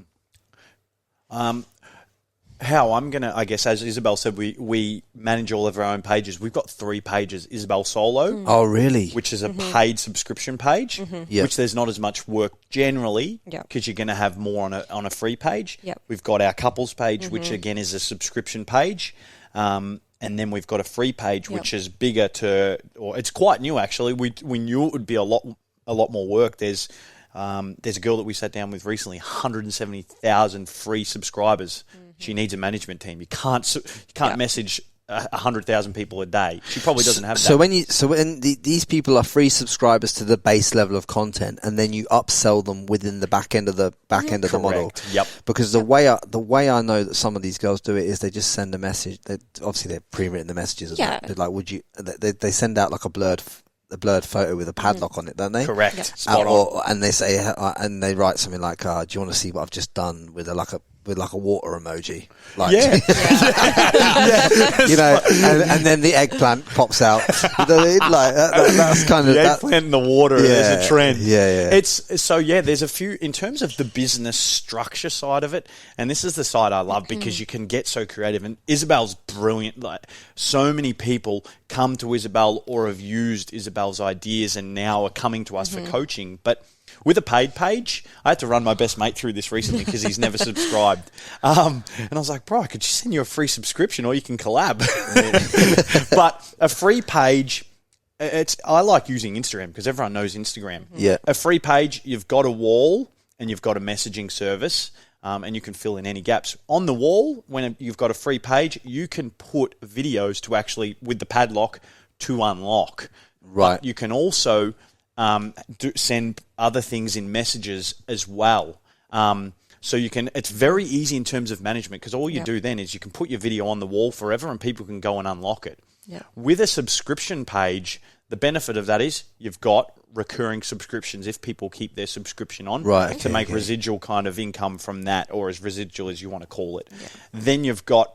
How I'm going to, I guess, as Isabelle said, we manage all of our own pages. We've got 3 pages. Isabelle Solo. Oh, really? Which is a paid subscription page, Yep. which there's not as much work generally Yep. because you're going to have more on a free page. Yep. We've got our couples page, which again is a subscription page. And then we've got a free page, which is bigger or it's quite new actually. We knew it would be a lot more work. There's a girl that we sat down with recently, 170,000 free subscribers. She needs a management team. You can't message 100,000 people a day. She probably doesn't have that. So when these people are free subscribers to the base level of content, and then you upsell them within the back end of the model. Yep. Because the way I know that some of these girls do it is they just send a message. Obviously they're pre-written the messages. Yeah. They're like, would you? They send out like a blurred photo with a padlock on it, don't they? Correct. Yeah. Spot on. And they say, and they write something like, "Do you want to see what I've just done with a water emoji?" Like, you know, and then the eggplant pops out. That's kind of the eggplant in the water is a trend. Yeah. It's so there's a few in terms of the business structure side of it, and this is the side I love because you can get so creative. And Isabelle's brilliant. Like so many people come to Isabelle or have used Isabelle's ideas and now are coming to us for coaching, but with a paid page, I had to run my best mate through this recently because he's never subscribed. And I was like, bro, I could just send you a free subscription or you can collab. But a free page, I like using Instagram because everyone knows Instagram. Yeah. A free page, you've got a wall and you've got a messaging service. And you can fill in any gaps. On the wall, when you've got a free page, you can put videos to actually, with the padlock, to unlock. Right. But you can also send other things in messages as well. So you can. It's very easy in terms of management because all you do then is you can put your video on the wall forever and people can go and unlock it. Yeah. With a subscription page, the benefit of that is you've got recurring subscriptions if people keep their subscription on to make residual kind of income from that, or as residual as you want to call it. Yeah. Then you've got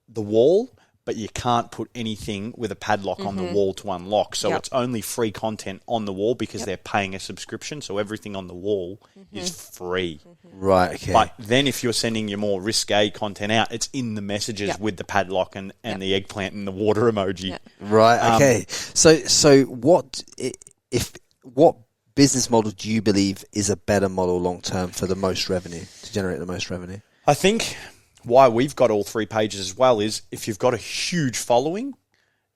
the wall, but you can't put anything with a padlock on the wall to unlock. So it's only free content on the wall because they're paying a subscription. So everything on the wall is free. Right, okay. But then if you're sending your more risque content out, it's in the messages with the padlock and the eggplant and the water emoji. Right, okay. So what business model do you believe is a better model long term for the most revenue, to generate the most revenue? I think why we've got all 3 pages as well is if you've got a huge following,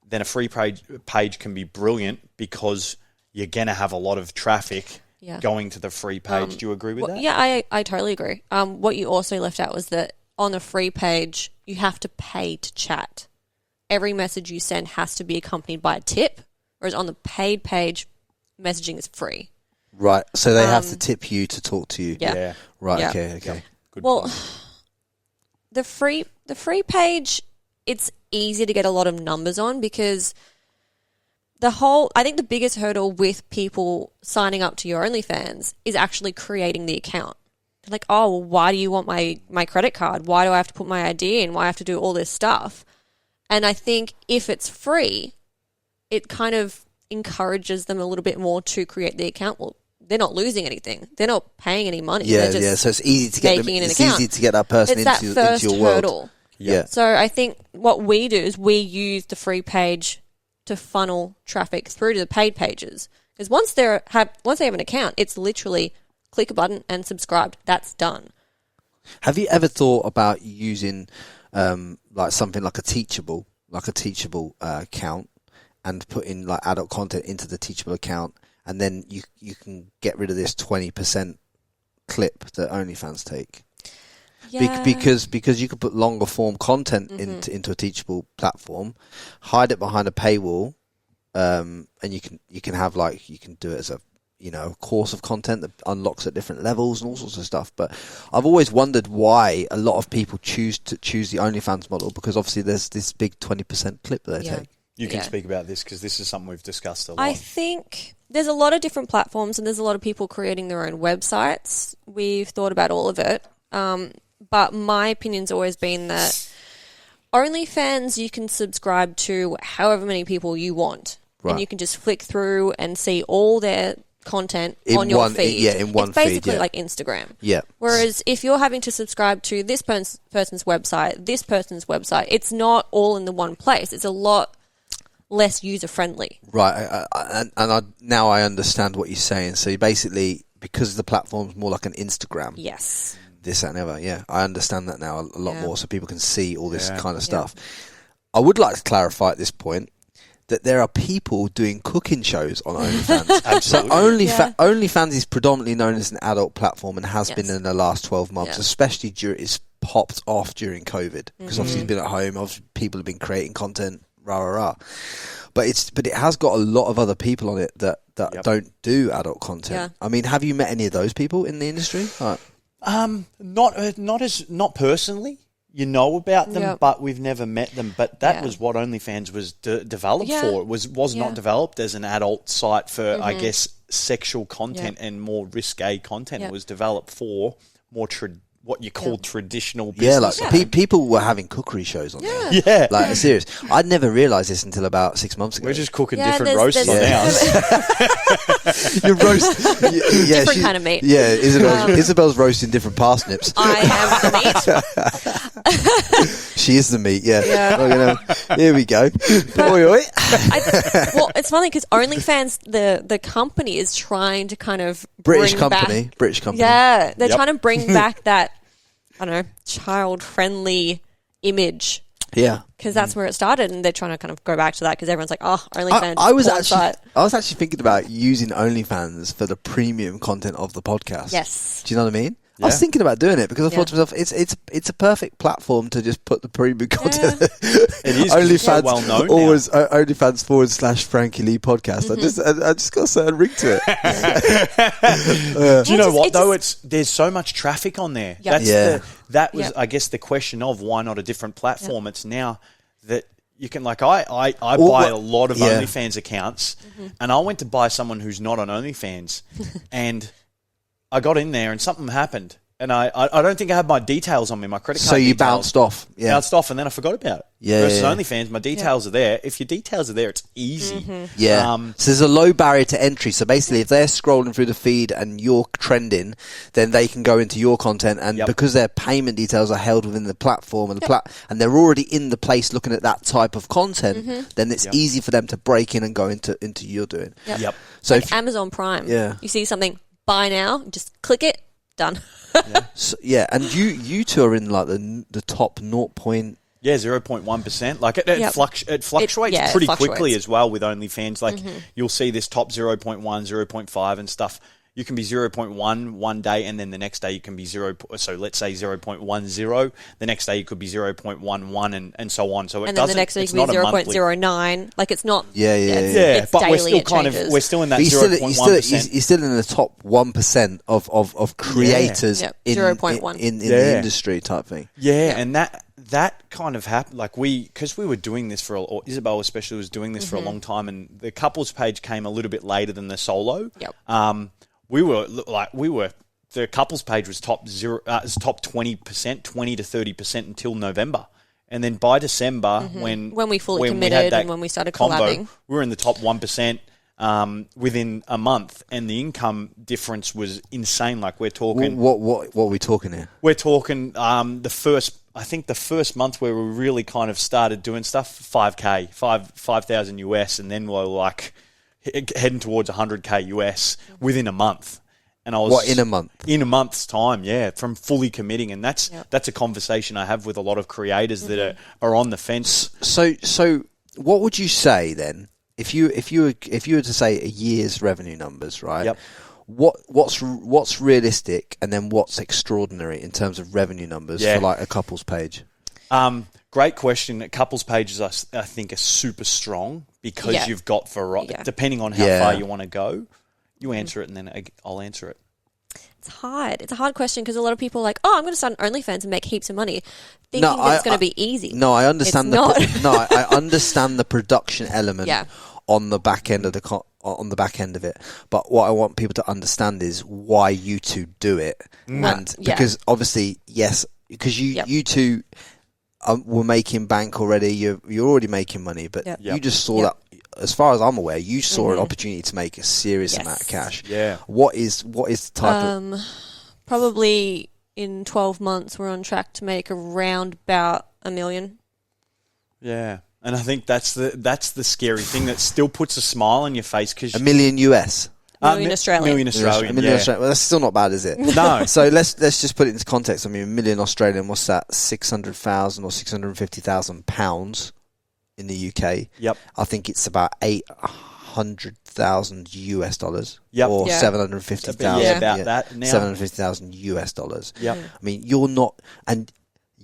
then a free page can be brilliant because you're going to have a lot of traffic going to the free page. Do you agree with that? Yeah, I totally agree. What you also left out was that on the free page, you have to pay to chat. Every message you send has to be accompanied by a tip, whereas on the paid page, messaging is free. Right, so they have to tip you to talk to you. Yeah. Right, Yeah. okay. Good Well, point. the free page, it's easy to get a lot of numbers on because I think the biggest hurdle with people signing up to your OnlyFans is actually creating the account. They're like, oh, well, why do you want my credit card? Why do I have to put my ID in? Why do I have to do all this stuff? And I think if it's free, it kind of encourages them a little bit more to create the account. Well, they're not losing anything. They're not paying any money. Yeah, They're just so it's easy to get making an it's account. easy to get that person it's into that first your world. hurdle. Yeah. So I think what we do is we use the free page to funnel traffic through to the paid pages. Because once they have an account, it's literally click a button and subscribed. That's done. Have you ever thought about using like something like a teachable account and putting like adult content into the teachable account, and then you can get rid of this 20% clip that OnlyFans take? Yeah. Because you could put longer form content into a teachable platform, hide it behind a paywall, and you can have you can do it as a course of content that unlocks at different levels and all sorts of stuff. But I've always wondered why a lot of people choose the OnlyFans model, because obviously there's this big 20% clip that they take. You can speak about this because this is something we've discussed a lot. I think there's a lot of different platforms and there's a lot of people creating their own websites. We've thought about all of it. But my opinion's always been that OnlyFans, you can subscribe to however many people you want. Right. And you can just flick through and see all their content In on your one- feed. yeah, in one it's basically feed, yeah. like Instagram. Yeah. Whereas if you're having to subscribe to this person's website, this person's website, it's not all in the one place. It's a lot less user friendly. Right, now I understand what you're saying. So you basically, because the platform's more like an Instagram, Yes. this and ever, yeah, I understand that now a lot more, so people can see all this kind of stuff. Yeah. I would like to clarify at this point that there are people doing cooking shows on OnlyFans. Absolutely. So OnlyFans is predominantly known as an adult platform and has been Yes. in the last 12 months, Yeah. especially it's popped off during COVID because obviously it's been at home. Obviously, people have been creating content, rah rah rah. But it has got a lot of other people on it that don't do adult content. Yeah. I mean, have you met any of those people in the industry? Like, Not personally. You know about them, Yep. but we've never met them. But that Yeah. was what OnlyFans was developed Yeah. for. It was not developed as an adult site for, I guess, sexual content Yeah. and more risque content. Yeah. It was developed for more what you call traditional business. yeah, like people were having cookery shows on there. Yeah. Like, serious. I'd never realised this until about 6 months ago. We're just cooking Yeah, different there's- roasts on there's- ours. Your roast, Different kind of meat. Yeah, Isabel's roasting different parsnips. I am the meat. She is the meat. Yeah. Yeah. Well, here we go. Oi, oi. Well, it's funny because OnlyFans, the company is trying to kind of British bring company. back, British company. yeah, they're Yep. trying to bring back that, I don't know, child-friendly image Yeah. because that's where it started, and they're trying to kind of go back to that because everyone's like, oh, OnlyFans. I was porn actually site. I was actually thinking about using OnlyFans for the premium content of the podcast. Yes. Do you know what I mean? I was thinking about doing it because I thought to myself, it's a perfect platform to just put the premium content. It is 'cause it's so OnlyFans, well known now. always OnlyFans / Frankie Lee podcast. I just got a certain ring to it. Do you know what it though? just- There's so much traffic on there. Yep. That was, Yep. I guess, the question of why not a different platform. It's now that you can, like, I buy a lot of OnlyFans accounts, and I went to buy someone who's not on OnlyFans, and I got in there and something happened, and I don't think I had my details on me, my credit card. So you details. bounced off. Yeah. Bounced off, and then I forgot about it. Yeah, Versus yeah. OnlyFans, my details are there. If your details are there, it's easy. Yeah. So there's a low barrier to entry. So basically, if they're scrolling through the feed and you're trending, then they can go into your content, and because their payment details are held within the platform and and they're already in the place looking at that type of content, then it's easy for them to break in and go into you're doing. Yep. So Like Amazon Prime. Yeah. You see something, buy now, just click it, done. and you two are in like the top 0. Yeah, 0.1%. Like it fluctuates it pretty fluctuates. quickly as well with OnlyFans. Like you'll see this top 0.1, 0.5 and stuff. You can be 0.1 one day, and then the next day you can be 0. So let's say 0.10. The next day you could be 0.11, and so on. So And then the next day you can be 0.09. Like it's not. It's but we're daily, still it kind changes. of we're still in that But you're 0.1%. still in the top 1% of creators Yep, in 0.1. in the industry type thing. Yeah, and that kind of happened. Like because we were doing this or Isabelle especially was doing this for a long time, and the couples page came a little bit later than the solo. Yep. We were the couples page was top 20%, 20 to 30% until November. And then by December, when we fully we committed had that and when we started combo, collabing. we were in the top 1% within a month, and the income difference was insane. Like we're talking, What are we talking here? we're talking the first month where we really kind of started doing stuff, 5,000 US, and then we're like heading towards 100K US within a month. And I was in a month? In a month's time, yeah, from fully committing, and that's a conversation I have with a lot of creators that are on the fence. So what would you say then if you were to say a year's revenue numbers, right? Yep. What's realistic, and then what's extraordinary in terms of revenue numbers for like a couples page? Great question. Couples pages, I think, are super strong because you've got depending on how far you want to go. You answer it, and then I'll answer it. It's hard. It's a hard question because a lot of people are like, oh, I'm going to start an OnlyFans and make heaps of money, thinking that it's going to be easy. No, I understand. I understand the production element on the back end of on the back end of it. But what I want people to understand is why you two do it, and because obviously, yes, because you two were making bank already. You're already making money, but you just saw that as far as I'm aware, you saw an opportunity to make a serious amount of cash. Yeah. What is the type of... Probably in 12 months, we're on track to make around about $1 million. Yeah. And I think that's the scary thing that still puts a smile on your face. Cause $1 million US. Million Australian. Million Australian, $1 million Australian. Well, that's still not bad, is it? No. So let's just put it into context. I mean, $1 million Australian, what's that? 600,000 or 650,000 pounds in the UK. Yep. I think it's about 800,000 US dollars. Yep. Or Yeah. 750,000. Yeah, about that now. 750,000 US dollars. Yep. I mean, you're not, and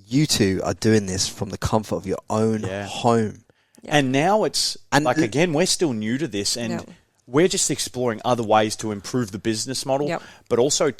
you two are doing this from the comfort of your own home. Yeah. And now it's, And like, again, we're still new to this, and we're just exploring other ways to improve the business model, but also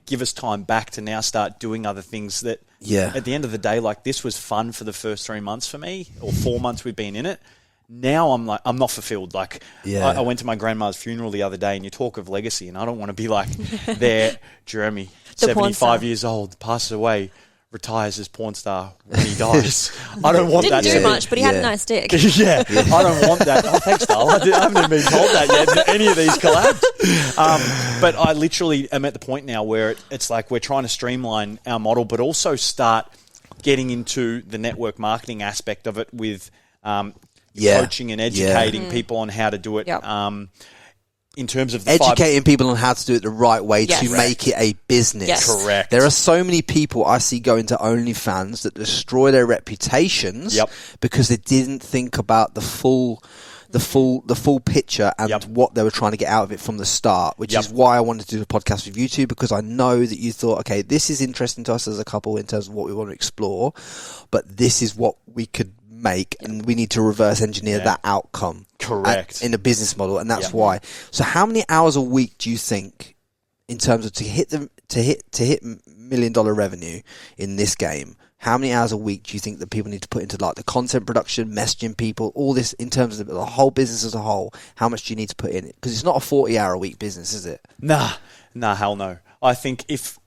give us time back to now start doing other things that, at the end of the day, like, this was fun for the first 3 months for me, or 4 months we've been in it. Now I'm not fulfilled. Like, I went to my grandma's funeral the other day, and you talk of legacy, and I don't want to be like there, Jeremy, 75 years old, passes away, retires as porn star when he dies. I don't want that. Didn't do much, but he had a nice dick. I don't want that. Oh, thanks, Dale. I haven't even been told that yet in any of these collabs. But I literally am at the point now where it's like we're trying to streamline our model, but also start getting into the network marketing aspect of it with coaching and educating people on how to do it. In terms of educating people on how to do it the right way to make it a business. Yes. Correct. There are so many people I see go into OnlyFans that destroy their reputations because they didn't think about the full picture and what they were trying to get out of it from the start, which is why I wanted to do the podcast with you two, because I know that you thought, okay, this is interesting to us as a couple in terms of what we want to explore, but this is what we could make, and we need to reverse engineer that outcome. Correct. In a business model, and that's why. So how many hours a week do you think, in terms of to hit $1 million revenue in this game, how many hours a week do you think that people need to put into, like, the content production, messaging people, all this, in terms of the whole business as a whole? How much do you need to put in it? Because it's not a 40-hour-a-week business, is it? Nah, hell no. I think if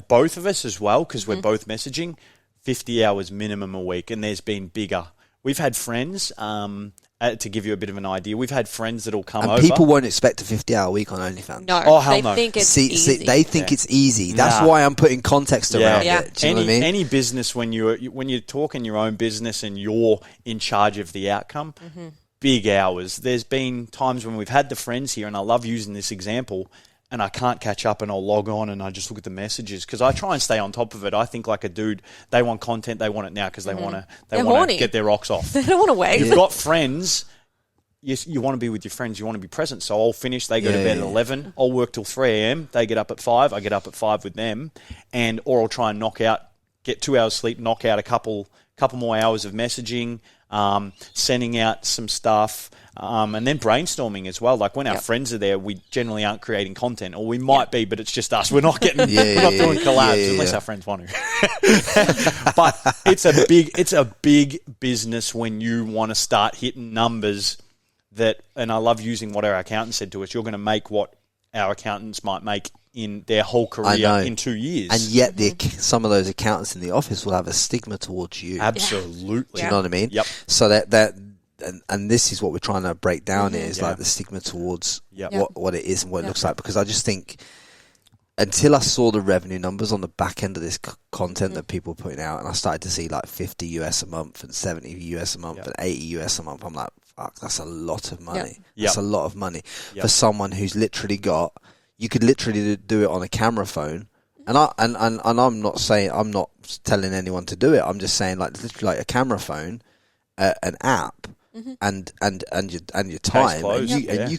both of us as well, because we're both messaging, 50 hours minimum a week, and there's been bigger. We've had friends, to give you a bit of an idea, we've had friends that'll come over. And people won't expect a 50-hour week on OnlyFans. No, hell they no. think it's easy. They think it's easy. That's why I'm putting context around it. Do you know what I mean? Any business, when you're talking your own business and you're in charge of the outcome, big hours. There's been times when we've had the friends here, and I love using this example, and I can't catch up, and I'll log on and I just look at the messages because I try and stay on top of it. I think like a dude, they want content, they want it now because they want to get their rocks off. They don't want to wait. You've got friends. You want to be with your friends. You want to be present. So I'll finish. They go to bed at 11. I'll work till 3 a.m. They get up at 5. I get up at 5 with them, or I'll try and get 2 hours sleep, knock out a couple more hours of messaging, sending out some stuff. And then brainstorming as well. Like when our friends are there, we generally aren't creating content, or we might be, but it's just us. We're not getting, we're not doing collabs unless our friends want to. But it's a big business when you want to start hitting numbers that. And I love using what our accountant said to us. You're going to make what our accountants might make in their whole career in 2 years. And yet some of those accountants in the office will have a stigma towards you. Absolutely. Do you know what I mean? Yep. So and this is what we're trying to break down is like the stigma towards what it is and what it looks like. Because I just think until I saw the revenue numbers on the back end of this content that people are putting out, and I started to see like 50 US a month and 70 US a month and 80 US a month, I'm like, fuck, that's a lot of money. That's a lot of money for someone who's literally you could literally do it on a camera phone. And I'm not telling anyone to do it. I'm just saying, like, literally like a camera phone, an app, and your time, and you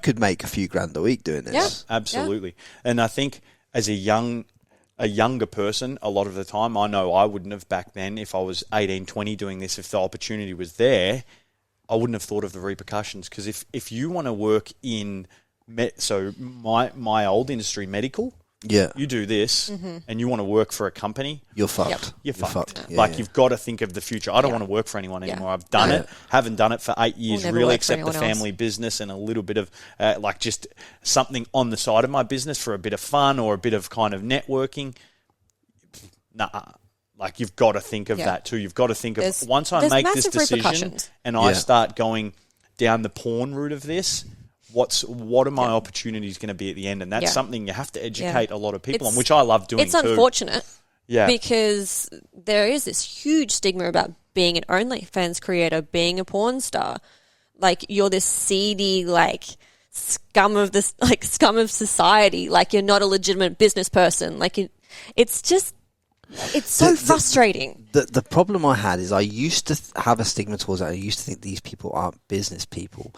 could make a few grand a week doing this. Yeah. Absolutely. And I think as a younger person, a lot of the time, I know I wouldn't have back then, if I was 18, 20 doing this, if the opportunity was there, I wouldn't have thought of the repercussions. Because if you want to work in, so my old industry, medical, you do this and you want to work for a company, you're fucked. You're fucked. Yeah. You've got to think of the future. I don't want to work for anyone anymore. I've done it. Haven't done it for 8 years, really, except the family business and a little bit of like just something on the side of my business for a bit of fun or a bit of kind of networking. Nah. Like, you've got to think of that too. You've got to think of, once I make this decision and I start going, down the porn route of this, what are my opportunities going to be at the end? And that's something you have to educate a lot of people on, which I love doing too. It's unfortunate. Yeah. Because there is this huge stigma about being an OnlyFans creator, being a porn star. Like, you're this seedy, like, scum of society. Like, you're not a legitimate business person. Like, it's so frustrating. The problem I had is I used to have a stigma towards it. I used to think these people aren't business people.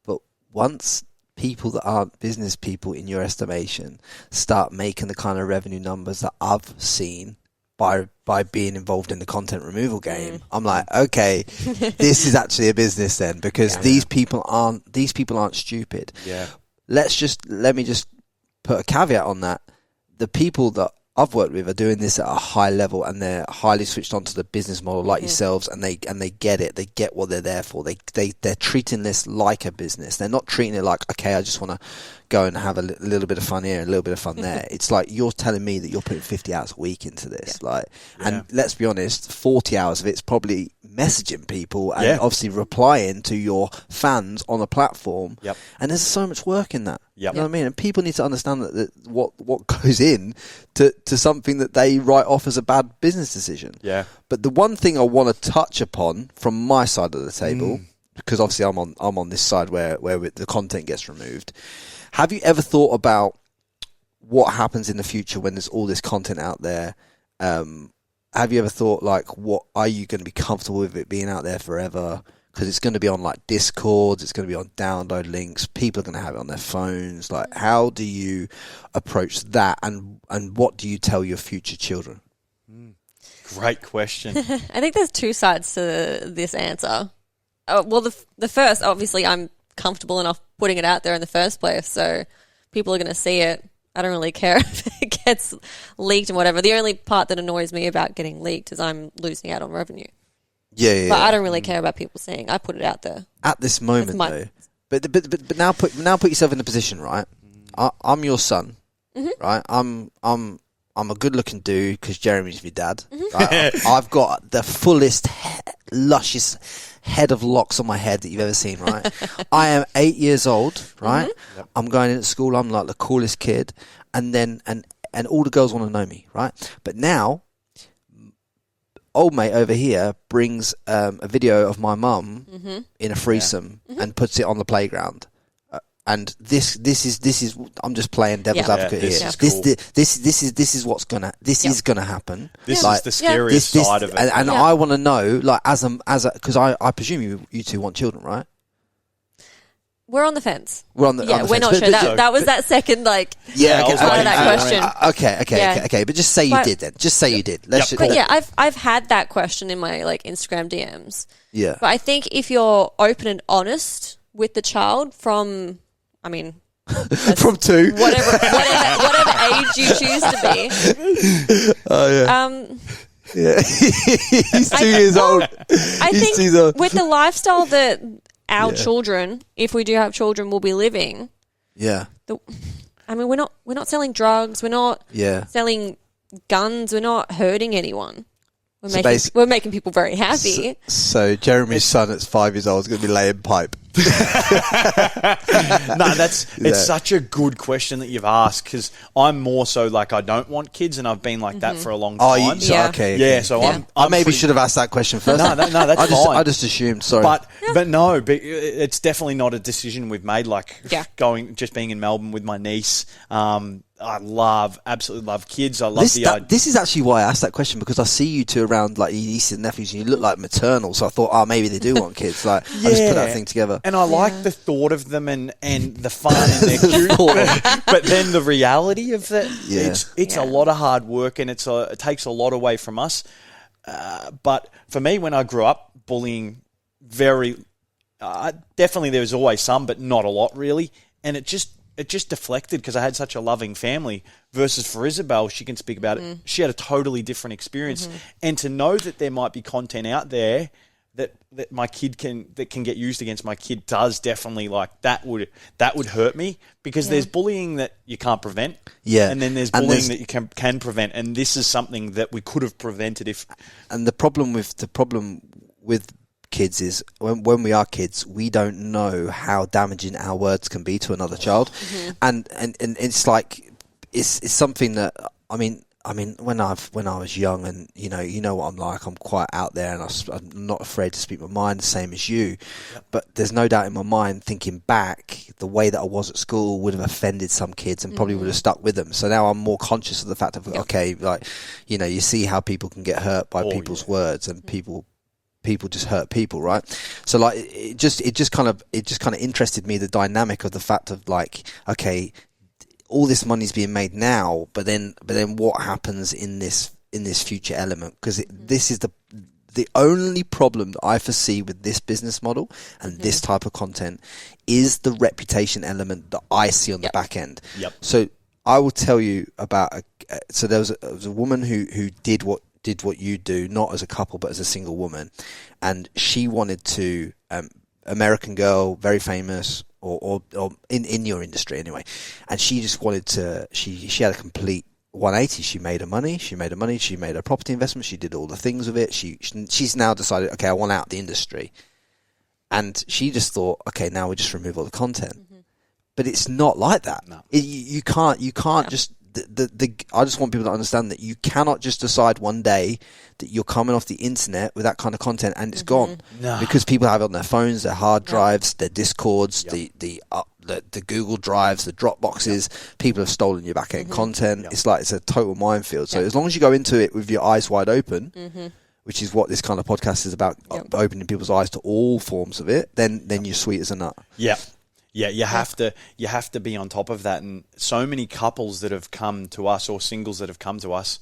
But once people that aren't business people in your estimation start making the kind of revenue numbers that I've seen by being involved in the content removal game, I'm like, okay, this is actually a business then, because these people aren't stupid. Yeah. Let me just put a caveat on that. The people that I've worked with are doing this at a high level, and they're highly switched on to the business model like yourselves, and they get it. They get what they're there for. They're treating this like a business. They're not treating it like, okay, I just want to go and have a little bit of fun here and a little bit of fun there. It's like, you're telling me that you're putting 50 hours a week into this. And let's be honest, 40 hours of it's probably messaging people and obviously replying to your fans on a platform. Yep. And there's so much work in that. Yep. You know what I mean? And people need to understand that what goes in to something that they write off as a bad business decision. Yeah. But the one thing I want to touch upon from my side of the table, because obviously I'm on this side where the content gets removed. Have you ever thought about what happens in the future when there's all this content out there? Have you ever thought, like, what are you going to be comfortable with it being out there forever? Because it's going to be on, like, Discords, it's going to be on download links, people are going to have it on their phones. Like, how do you approach that, and what do you tell your future children? Great question. I think there's two sides to this answer. Well, the first, obviously, I'm comfortable enough putting it out there in the first place, so people are going to see it. I don't really care if it gets leaked and whatever. The only part that annoys me about getting leaked is I'm losing out on revenue. Yeah. But I don't really care about people seeing. I put it out there At this moment, though. But now put yourself in a position, right? I'm your son, right? I'm a good-looking dude because Jeremy's my dad. Right? I've got the fullest, luscious head of locks on my head that you've ever seen, right? I am 8 years old, right? Yep. I'm going into school. I'm like the coolest kid, and all the girls want to know me, right? But now, old mate over here brings a video of my mum in a threesome and puts it on the playground. And this is I'm just playing devil's advocate here. This is what's gonna is gonna happen. This is the scariest side of it. And I want to know, like, as a because I presume you two want children, right? We're on the fence. We're not sure. But, that was that second, like, part of that question. Okay. But just say you did then. Just say you did. I've had that question in my, like, Instagram DMs. Yeah. But I think if you're open and honest with the child from 2, whatever age you choose to be. Oh yeah. Yeah. He's 2 years old. I think with the lifestyle that our children, if we do have children, will be living. Yeah. We're not selling drugs. We're not selling guns. We're not hurting anyone. We're making people very happy. So Jeremy's son at 5 years old is going to be laying pipe. It's such a good question that you've asked, because I'm more so like, I don't want kids, and I've been like that for a long time. I maybe should have asked that question first. No, that's fine. I just assumed. Sorry, but it's definitely not a decision we've made. Like just being in Melbourne with my niece. I absolutely love kids. I love the idea. This is actually why I asked that question, because I see you two around, like, your nieces and nephews, and you look like maternal. So I thought, maybe they do want kids. Like, I just put that thing together. And I like the thought of them and the fun and their cute. But then the reality of that, it's a lot of hard work, and it takes a lot away from us. But for me, when I grew up, bullying definitely there was always some, but not a lot really. And it just deflected because I had such a loving family, versus for Isabelle, she can speak about it. She had a totally different experience. And to know that there might be content out there that my kid can get used against my kid does definitely, like, that would hurt me, because there's bullying that you can't prevent. Yeah. And then there's bullying that you can prevent. And this is something that we could have prevented if. And the problem with kids is when we are kids, we don't know how damaging our words can be to another child, and it's like it's something that I mean, when I was young, and you know what I'm like, I'm quite out there, and I'm not afraid to speak my mind, the same as you. Yep. But there's no doubt in my mind, thinking back, the way that I was at school would have offended some kids and probably would have stuck with them. So now I'm more conscious of the fact of okay, like you see how people can get hurt by people's words, and people just hurt people, right? So like it just kind of interested me, the dynamic of the fact of like, okay, all this money's being made now, but then what happens in this future element? Because this is the only problem that I foresee with this business model and this type of content is the reputation element that I see on the back end. Yep. So I will tell you about so there was a woman who did what you do, not as a couple but as a single woman, and she wanted to American girl, very famous, or in your industry anyway, and she just wanted to. She had a complete 180. She made her money. She made her property investment. She did all the things with it. She's now decided, okay, I want out the industry, and she just thought, okay, now we just remove all the content. But it's not like that. No. You can't just. I just want people to understand that you cannot just decide one day that you're coming off the internet with that kind of content and it's gone. No. Because people have it on their phones, their hard drives, their Discords, the Google Drives, the Dropboxes. People have stolen your back end content. It's like it's a total minefield. So as long as you go into it with your eyes wide open, which is what this kind of podcast is about, opening people's eyes to all forms of it, then you're sweet as a nut. Yeah. Yeah, you have to be on top of that. And so many couples that have come to us, or singles that have come to us,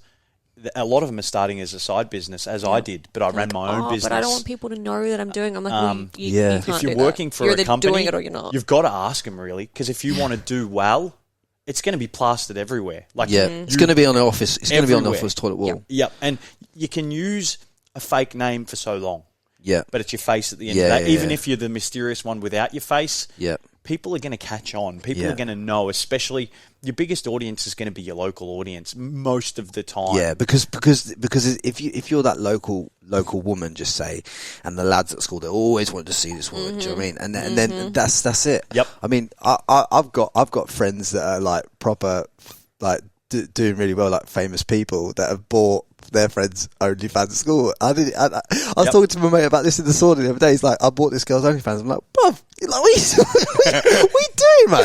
a lot of them are starting as a side business, as I did, but I ran my own business. But I don't want people to know that I'm doing it. I'm like, you can't if you're do working that. for you're a company, doing it or you're not. You've got to ask them, really, because if you want to do well, it's going to be plastered everywhere. Like it's going to be on the office. It's going to be on the office toilet wall. Yeah, and you can use a fake name for so long. Yeah, but it's your face at the end of that. Even if you're the mysterious one without your face. Yeah. People are going to catch on. People are going to know, especially your biggest audience is going to be your local audience most of the time. Yeah, because if you're that local woman, just say, and the lads at school, they always want to see this woman. Do you know what I mean? And then that's it. Yep. I mean, I've got friends that are like proper like doing really well, like famous people that have bought their friends' OnlyFans at school. I was talking to my mate about this in the sauna the other day. He's like, I bought this girl's OnlyFans. I'm like, bruv, what are you doing, man?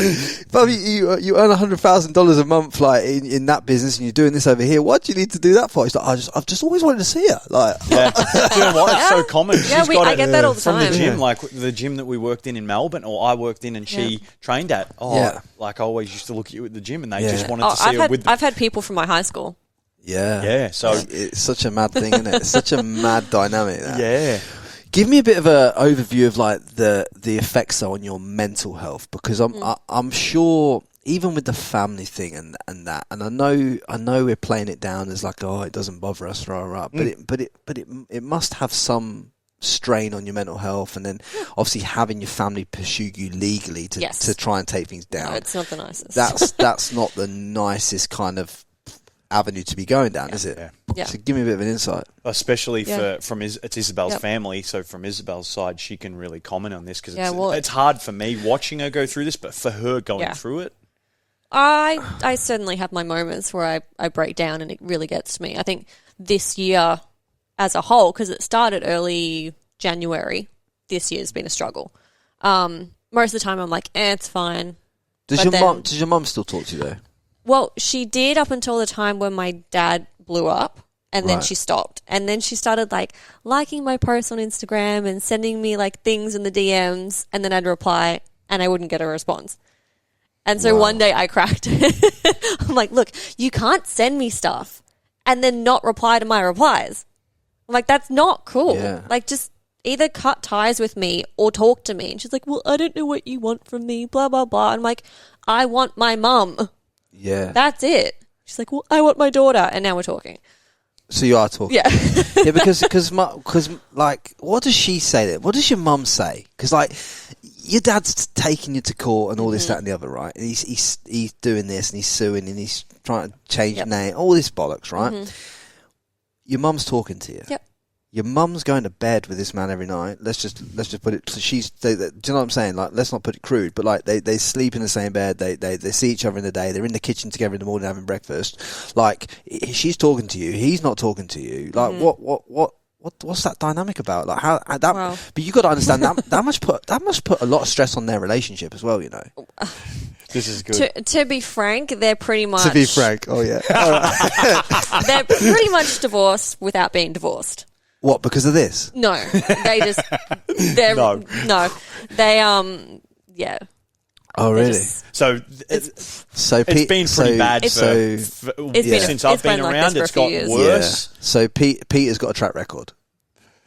Bruv, you earn $100,000 a month, like in that business, and you're doing this over here. What do you need to do that for? He's like, I've just always wanted to see her. Like, do you know what? It's so common. I get that all the time. From the gym, like the gym that we worked in Melbourne, or I worked in, and she trained at. Like I always used to look at you at the gym, and they just wanted to see her with. I've had people from my high school. Yeah. So it's such a mad thing, isn't it? It's such a mad dynamic. That. Yeah. Give me a bit of an overview of like the effects on your mental health, because I'm sure even with the family thing and I know we're playing it down as like, oh, it doesn't bother us, but it must have some strain on your mental health, and then obviously having your family pursue you legally to try and take things down. No, it's not the nicest. That's not the nicest kind of avenue to be going down, is it? Yeah. So give me a bit of an insight. Especially it's Isabelle's family, so from Isabelle's side, she can really comment on this, because it's hard for me watching her go through this, but for her going through it. I certainly have my moments where I break down and it really gets to me. I think this year as a whole, because it started early January, this year's been a struggle. Most of the time I'm like, it's fine. Does your mum still talk to you though? Well, she did up until the time when my dad blew up, and then she stopped. And then she started like liking my posts on Instagram and sending me like things in the DMs, and then I'd reply and I wouldn't get a response. And so one day I cracked it. I'm like, look, you can't send me stuff and then not reply to my replies. I'm like, that's not cool. Yeah. Like, just either cut ties with me or talk to me. And she's like, well, I don't know what you want from me, blah, blah, blah. I'm like, I want my mum. Yeah. That's it. She's like, well, I want my daughter. And now we're talking. So you are talking? Yeah. Yeah, because like, what does she say then? What does your mum say? Because, like, your dad's taking you to court and all this, that and the other, right? And he's doing this and he's suing and he's trying to change your name, all this bollocks, right? Your mum's talking to you. Yep. your mum's going to bed with this man every night. Let's just put it. So do you know what I'm saying? Like, let's not put it crude, but like they sleep in the same bed. They see each other in the day. They're in the kitchen together in the morning having breakfast. Like, she's talking to you. He's not talking to you. Like, what's that dynamic about? Like, how that? Well, but you got to understand that must put a lot of stress on their relationship as well. You know. This is good. To be frank, they're pretty much. To be frank, oh yeah. They're pretty much divorced without being divorced. What, because of this? No, they just. No, they yeah. Oh really? So it's been pretty bad since I've been around. It's got worse. Yeah. So Peter's got a track record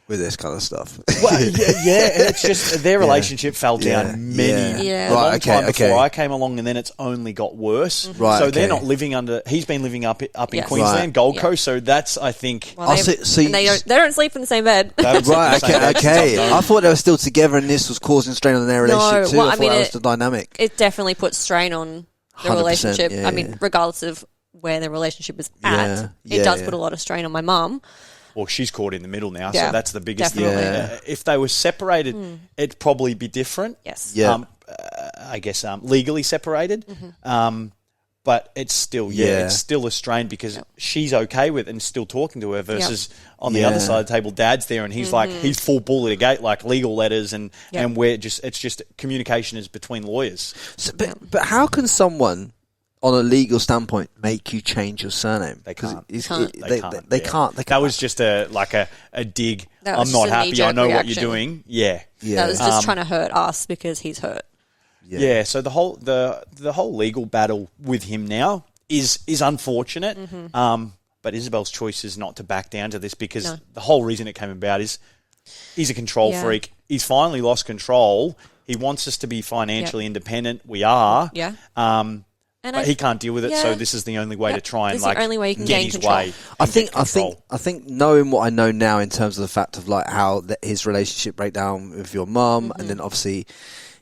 with this kind of stuff. Well, yeah, it's just their relationship fell down a long time before I came along, and then it's only got worse. Mm-hmm. Right, so they're not living under. He's been living up in Queensland, Gold Coast. So that's, I think. Well, they don't sleep in the same bed. Right. Okay. I thought they were still together, and this was causing strain on their relationship too. Well, I thought that was the dynamic. It definitely puts strain on the relationship. Yeah, I mean, regardless of where the relationship is at, it does put a lot of strain on my mum. Well, she's caught in the middle now, Yeah, so that's the biggest thing. definitely. If they were separated, it'd probably be different. Yes. Yeah. I guess legally separated. But it's still, it's still a strain because she's okay with it and still talking to her versus on the other side of the table, Dad's there and he's like, he's full bull at a gate, like legal letters and it's just communication is between lawyers. So, but how can someone, on a legal standpoint, make you change your surname? They can't. They can't. That was just a dig. I'm not happy. I know what you're doing. Yeah. That was just trying to hurt us because he's hurt. Yeah. So the whole legal battle with him now is unfortunate. But Isabelle's choice is not to back down to this because the whole reason it came about is he's a control freak. He's finally lost control. He wants us to be financially independent. We are. Yeah. But he can't deal with it, so this is the only way to try and the only way you can get gain his control. way. I think knowing what I know now in terms of the fact of like how his relationship breakdown with your mum, and then obviously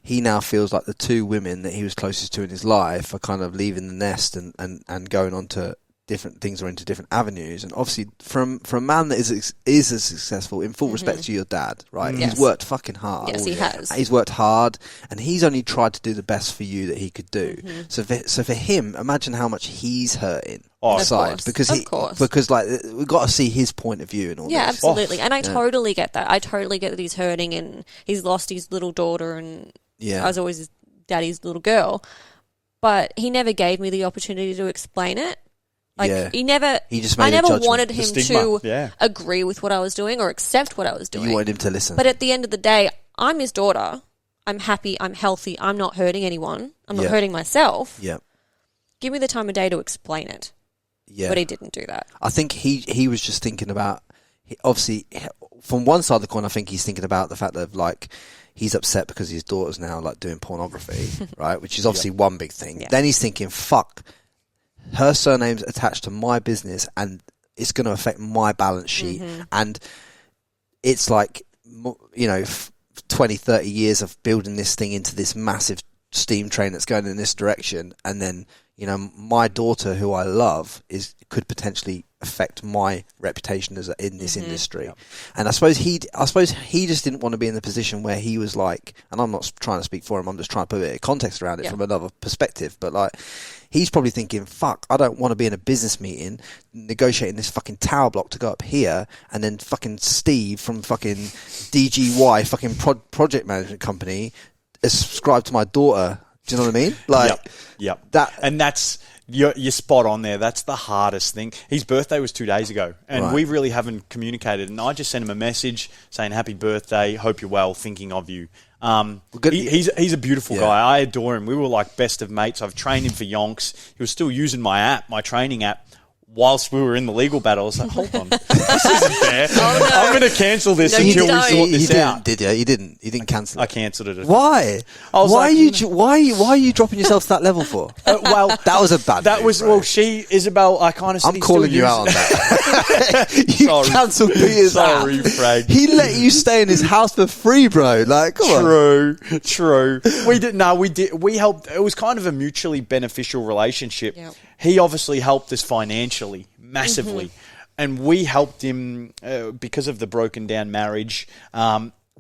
he now feels like the two women that he was closest to in his life are kind of leaving the nest and going on to different things or into different avenues. And obviously from a man that is as successful, in full respect to your dad, right? He's worked fucking hard. Yes, he has. He's worked hard and he's only tried to do the best for you that he could do. So for him, imagine how much he's hurting inside because like we've got to see his point of view and all this. Yeah, absolutely. And I totally get that. I totally get that he's hurting and he's lost his little daughter and I was always his daddy's little girl. But he never gave me the opportunity to explain it. Like he just made I never wanted him to agree with what I was doing or accept what I was doing. You wanted him to listen. But at the end of the day, I'm his daughter. I'm happy. I'm healthy. I'm not hurting anyone. I'm not hurting myself. Yeah. Give me the time of day to explain it. Yeah. But he didn't do that. I think he was just thinking about, obviously, from one side of the coin, I think he's thinking about the fact that like he's upset because his daughter's now like doing pornography, right? Which is obviously one big thing. Yeah. Then he's thinking, fuck. Her surname's attached to my business and it's going to affect my balance sheet. And it's like, 20, 30 years of building this thing into this massive steam train that's going in this direction. And then, my daughter, who I love, could potentially affect my reputation in this industry. And I suppose he just didn't want to be in the position where he was like, and I'm not trying to speak for him, I'm just trying to put a bit of context around it from another perspective, but like, he's probably thinking, fuck, I don't want to be in a business meeting negotiating this fucking tower block to go up here, and then fucking Steve from fucking DGY fucking project management company is subscribed to my daughter. Do you know what I mean? Like, and that's you're spot on there. That's the hardest thing. His birthday was 2 days ago, and we really haven't communicated. And I just sent him a message saying, "Happy birthday! Hope you're well. Thinking of you." He's a beautiful guy. I adore him. We were like best of mates. I've trained him for yonks. He was still using my training app. Whilst we were in the legal battle, I was like, hold on, this isn't fair. I'm going to cancel this until we sort this out. Did you? You didn't cancel it. I cancelled it. Why? Why are you dropping yourself to that level for? Well, that was a bad move, well, Isabelle, I kind of said I'm calling you out on that. You cancelled Peter's app. Sorry, Frank. He let you stay in his house for free, bro. Like, come on. True. We did. We helped. It was kind of a mutually beneficial relationship. Yep. He obviously helped us financially, massively. and we helped him because of the broken down marriage.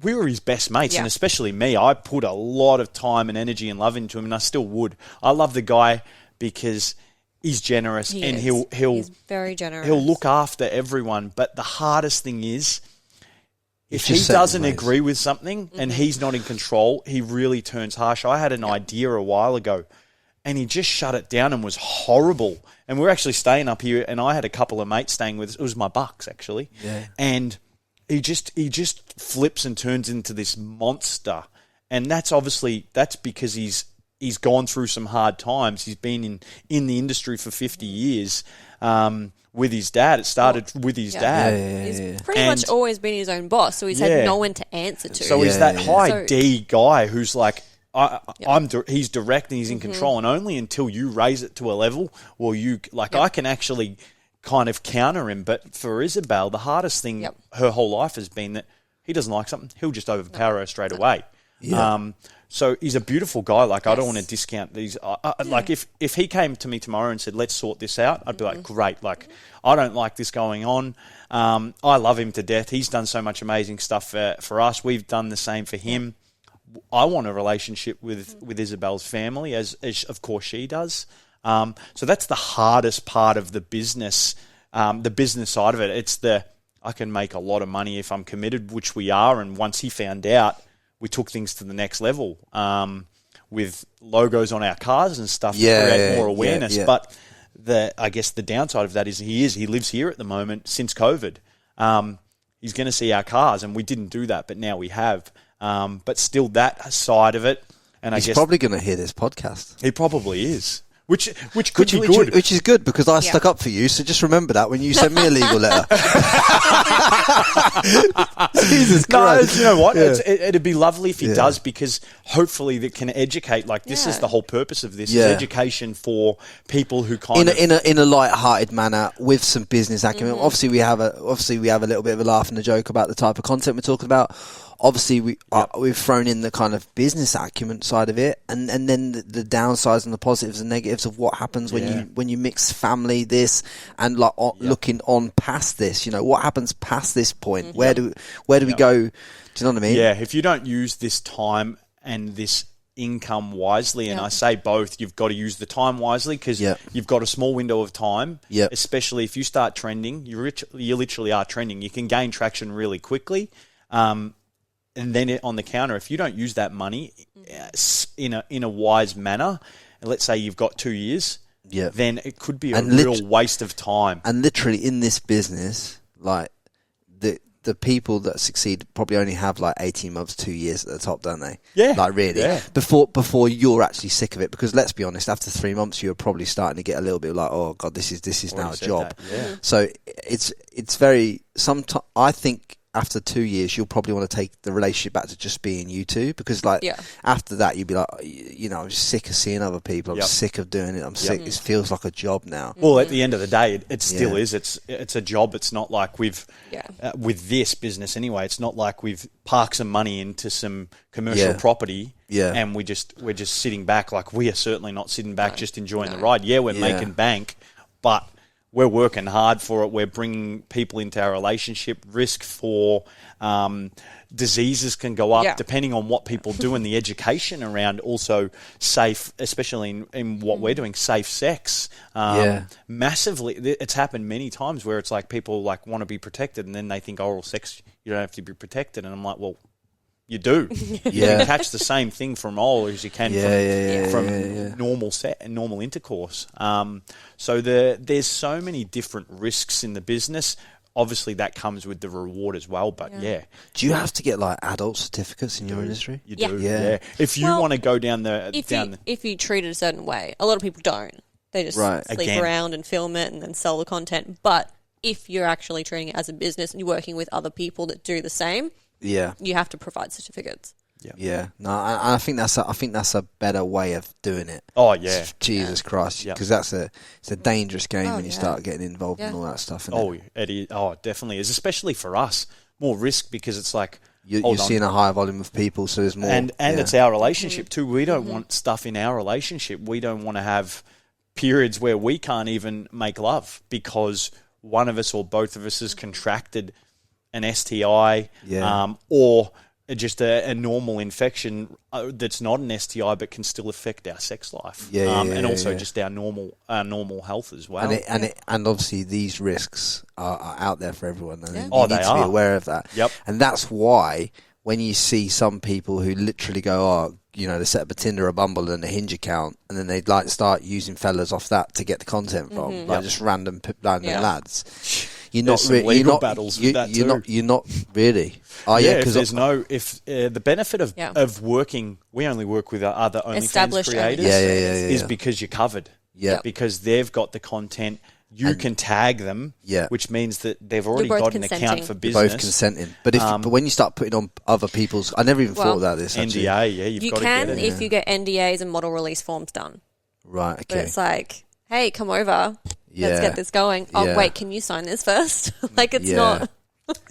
We were his best mates, and especially me. I put a lot of time and energy and love into him, and I still would. I love the guy because he's generous, he's very generous. He'll look after everyone. But the hardest thing is, if he doesn't agree with something and he's not in control, he really turns harsh. I had an idea a while ago, and he just shut it down and was horrible. And we're actually staying up here, and I had a couple of mates staying with us. It was my bucks, actually. Yeah. And he just flips and turns into this monster. And that's because he's gone through some hard times. He's been in the industry for 50 years with his dad. It started with his dad. He's pretty much always been his own boss, so he's had no one to answer to. So he's that high D guy who's like, he's direct and he's in control, and only until you raise it to a level where I can actually kind of counter him. But for Isabelle, the hardest thing her whole life has been that he doesn't like something, he'll just overpower her straight away. Yeah. So he's a beautiful guy. Like, I don't want to discount these. Like, if he came to me tomorrow and said, let's sort this out, I'd be like, great. Like, I don't like this going on. I love him to death. He's done so much amazing stuff for us. We've done the same for him. I want a relationship with Isabelle's family, as of course she does. So that's the hardest part of the business side of it. It's I can make a lot of money if I'm committed, which we are. And once he found out, we took things to the next level with logos on our cars and stuff to create more awareness. But I guess the downside of that is he lives here at the moment since COVID. He's going to see our cars, and we didn't do that, but now we have. But still, that side of it, and he's probably going to hear this podcast. He probably is. Which could be good. Which is good, because I stuck up for you, so just remember that when you send me a legal letter. Jesus Christ. No, you know what? Yeah. It'd be lovely if he does, because hopefully that can educate. Like, this is the whole purpose of this, is education for people who in a light-hearted manner with some business acumen. Obviously we have a little bit of a laugh and a joke about the type of content we're talking about. Obviously, we've thrown in the kind of business acumen side of it, and then the downsides and the positives and negatives of what happens when you mix family, this, and looking on past this. You know, what happens past this point? Where do we go? Do you know what I mean? Yeah, if you don't use this time and this income wisely, and I say both, you've got to use the time wisely, because you've got a small window of time. Especially if you start trending, you literally are trending. You can gain traction really quickly. And then on the counter, if you don't use that money in a wise manner, and let's say you've got 2 years, then it could be a real waste of time. And literally in this business, like the people that succeed probably only have like 18 months, 2 years at the top, don't they? Yeah. Like, really. Yeah. Before you're actually sick of it, because let's be honest, after 3 months you're probably starting to get a little bit like, oh God, this is now a job. So it's very, I think after 2 years, you'll probably want to take the relationship back to just being you two, because after that, you'd be like, I'm just sick of seeing other people. I'm sick of doing it. I'm sick. It feels like a job now. Well, at the end of the day, it still is. It's a job. It's not like with this business anyway. It's not like we've parked some money into some commercial property and we're just sitting back. Like, we are certainly not sitting back just enjoying the ride. Yeah, we're making bank, but we're working hard for it. We're bringing people into our relationship. Risk for diseases can go up depending on what people do, and the education around also safe, especially in what we're doing, safe sex. Massively. It's happened many times where it's like people like want to be protected, and then they think oral sex, you don't have to be protected. And I'm like, well, you do. You can catch the same thing from oral as you can from normal intercourse. So there's so many different risks in the business. Obviously, that comes with the reward as well. But do you have to get like adult certificates in your industry? You do. Yeah. If you want to go down if you treat it a certain way, a lot of people don't. They just sleep around and film it and then sell the content. But if you're actually treating it as a business and you're working with other people that do the same, you have to provide certificates. No, I think that's a better way of doing it. Oh yeah, Jesus Christ, because it's a dangerous game when you start getting involved in all that stuff. It is. Oh, it definitely is, especially for us. More risk, because it's like you're seeing a higher volume of people, so there's more. And it's our relationship too. We don't want stuff in our relationship. We don't want to have periods where we can't even make love because one of us or both of us has contracted an STI, Yeah. or just a normal infection that's not an STI but can still affect our sex life, and also just our normal health as well. And obviously these risks are out there for everyone, and you Oh, need they to be are. aware of that. Yep. And that's why when you see some people who literally go, they set up a Tinder, a Bumble, and a Hinge account, and then they'd like start using fellas off that to get the content from, like just random lads. You're not some legal battles with that too. You're not really. Oh yeah, because the benefit of working, we only work with other OnlyFans Established creators, yeah. is because you're covered. Yeah. Because they've got the content. You can tag them, which means that they've already both got an consenting. account for you're business. both consenting. But when you start putting on other people's, I never even thought about this. Actually. NDA, you've got to get it. if you get NDAs and model release forms done. Right. Okay. But it's like, hey, come over. Let's get this going. Oh, wait, can you sign this first? It's not.